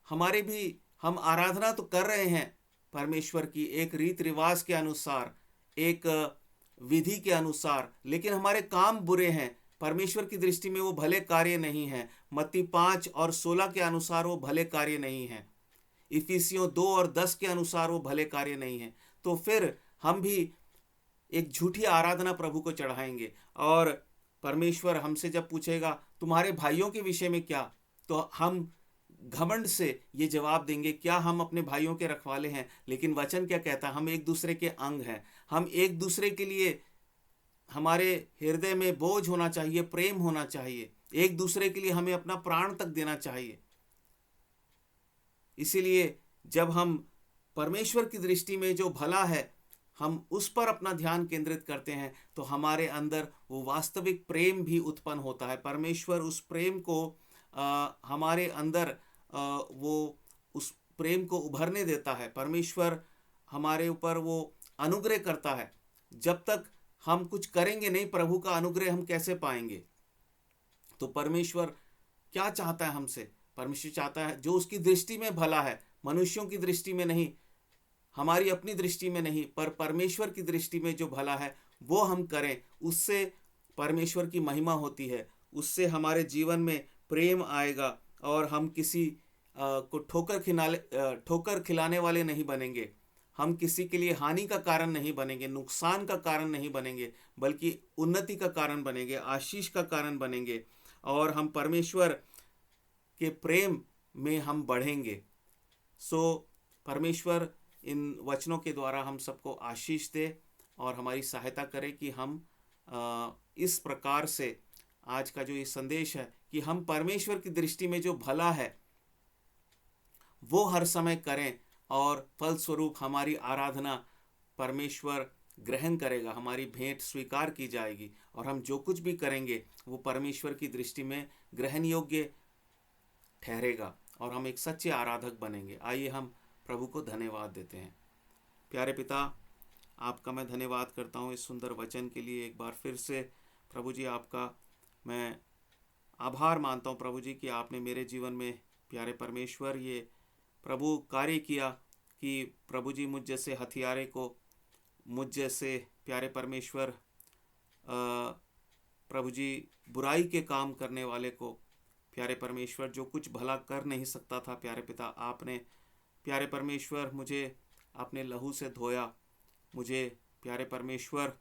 हमारे भी, हम आराधना तो कर रहे हैं परमेश्वर की एक रीत रिवाज के अनुसार, एक विधि के अनुसार, लेकिन हमारे काम बुरे हैं, परमेश्वर की दृष्टि में वो भले कार्य नहीं हैं। मत्ती 5 और 16 के अनुसार वो भले कार्य नहीं हैं। इफिसियों 2 और 10 के अनुसार वो भले कार्य नहीं हैं। तो फिर हम भी एक झूठी आराधना प्रभु को चढ़ाएंगे और परमेश्वर हमसे जब पूछेगा तुम्हारे भाइयों के विषय में क्या, तो हम घमंड से ये जवाब देंगे, क्या हम अपने भाइयों के रखवाले हैं? लेकिन वचन क्या कहता है? हम एक दूसरे के अंग हैं। हम एक दूसरे के लिए, हमारे हृदय में बोझ होना चाहिए, प्रेम होना चाहिए, एक दूसरे के लिए हमें अपना प्राण तक देना चाहिए। इसीलिए जब हम परमेश्वर की दृष्टि में जो भला है हम उस पर अपना ध्यान केंद्रित करते हैं, तो हमारे अंदर वो वास्तविक प्रेम भी उत्पन्न होता है। परमेश्वर उस प्रेम को हमारे अंदर वो उस प्रेम को उभरने देता है। परमेश्वर हमारे ऊपर वो अनुग्रह करता है। जब तक हम कुछ करेंगे नहीं, प्रभु का अनुग्रह हम कैसे पाएंगे? तो परमेश्वर क्या चाहता है हमसे? परमेश्वर चाहता है जो उसकी दृष्टि में भला है, मनुष्यों की दृष्टि में नहीं, हमारी अपनी दृष्टि में नहीं, पर परमेश्वर की दृष्टि में जो भला है वो हम करें। उससे परमेश्वर की महिमा होती है, उससे हमारे जीवन में प्रेम आएगा और हम किसी को ठोकर खिलाने वाले नहीं बनेंगे। हम किसी के लिए हानि का कारण नहीं बनेंगे, नुकसान का कारण नहीं बनेंगे, बल्कि उन्नति का कारण बनेंगे, आशीष का कारण बनेंगे और हम परमेश्वर के प्रेम में हम बढ़ेंगे। सो परमेश्वर इन वचनों के द्वारा हम सबको आशीष दे और हमारी सहायता करे कि हम इस प्रकार से आज का जो ये संदेश है कि हम परमेश्वर की दृष्टि में जो भला है वो हर समय करें और फलस्वरूप हमारी आराधना परमेश्वर ग्रहण करेगा, हमारी भेंट स्वीकार की जाएगी और हम जो कुछ भी करेंगे वो परमेश्वर की दृष्टि में ग्रहण योग्य ठहरेगा और हम एक सच्चे आराधक बनेंगे। आइए हम प्रभु को धन्यवाद देते हैं। प्यारे पिता, आपका मैं धन्यवाद करता हूँ इस सुंदर वचन के लिए। एक बार फिर से प्रभु जी आपका मैं आभार मानता हूँ प्रभु जी कि आपने मेरे जीवन में प्यारे परमेश्वर ये प्रभु कार्य किया कि प्रभु जी मुझ जैसे हथियारे को, मुझ जैसे प्यारे परमेश्वर प्रभु जी बुराई के काम करने वाले को, प्यारे परमेश्वर जो कुछ भला कर नहीं सकता था, प्यारे पिता आपने प्यारे परमेश्वर मुझे अपने लहू से धोया, मुझे प्यारे परमेश्वर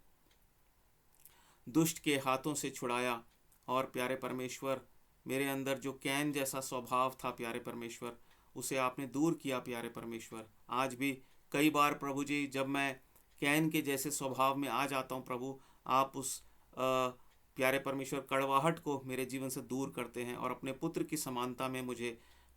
दुष्ट के हाथों से छुड़ाया। और प्यारे परमेश्वर मेरे अंदर जो कैन जैसा स्वभाव था प्यारे परमेश्वर, उसे आपने दूर किया प्यारे परमेश्वर। आज भी कई बार प्रभु जी जब मैं कैन के जैसे स्वभाव में आ जाता हूँ प्रभु, आप उस प्यारे परमेश्वर कड़वाहट को मेरे जीवन से दूर करते हैं और अपने पुत्र की समानता में मुझे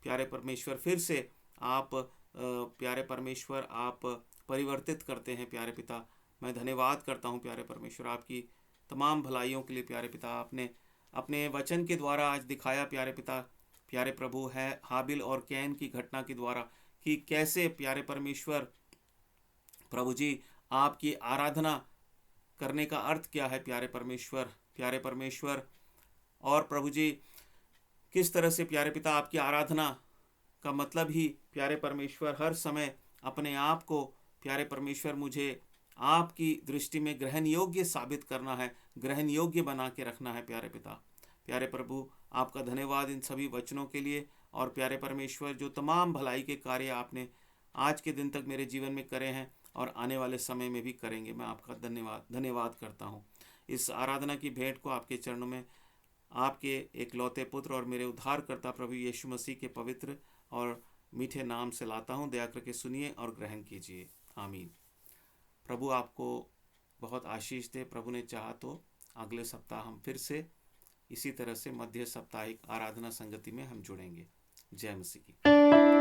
प्यारे परमेश्वर फिर से आप प्यारे परमेश्वर आप परिवर्तित करते हैं प्यारे पिता। मैं धन्यवाद करता हूँ प्यारे परमेश्वर आपकी तमाम भलाइयों के लिए प्यारे पिता। आपने अपने वचन के द्वारा आज दिखाया प्यारे पिता, प्यारे प्रभु है हाबिल और कैन की घटना के द्वारा कि कैसे प्यारे परमेश्वर प्रभु जी आपकी आराधना करने का अर्थ क्या है प्यारे परमेश्वर, प्यारे परमेश्वर। और प्रभु जी किस तरह से प्यारे पिता आपकी आराधना का मतलब ही प्यारे परमेश्वर हर समय अपने आप को प्यारे परमेश्वर मुझे आपकी दृष्टि में ग्रहण योग्य साबित करना है, ग्रहण योग्य बना के रखना है प्यारे पिता। प्यारे प्रभु आपका धन्यवाद इन सभी वचनों के लिए। और प्यारे परमेश्वर जो तमाम भलाई के कार्य आपने आज के दिन तक मेरे जीवन में करे हैं और आने वाले समय में भी करेंगे, मैं आपका धन्यवाद करता हूँ। इस आराधना की भेंट को आपके चरणों में आपके एक लौते पुत्र और मेरे उद्धारकर्ता प्रभु यीशु मसीह के पवित्र और मीठे नाम से लाता हूँ। दया करके सुनिए और ग्रहण कीजिए। आमीन। प्रभु आपको बहुत आशीष दे। प्रभु ने चाहा तो अगले सप्ताह हम फिर से इसी तरह से मध्य साप्ताहिक आराधना संगति में हम जुड़ेंगे। जय मसीह की।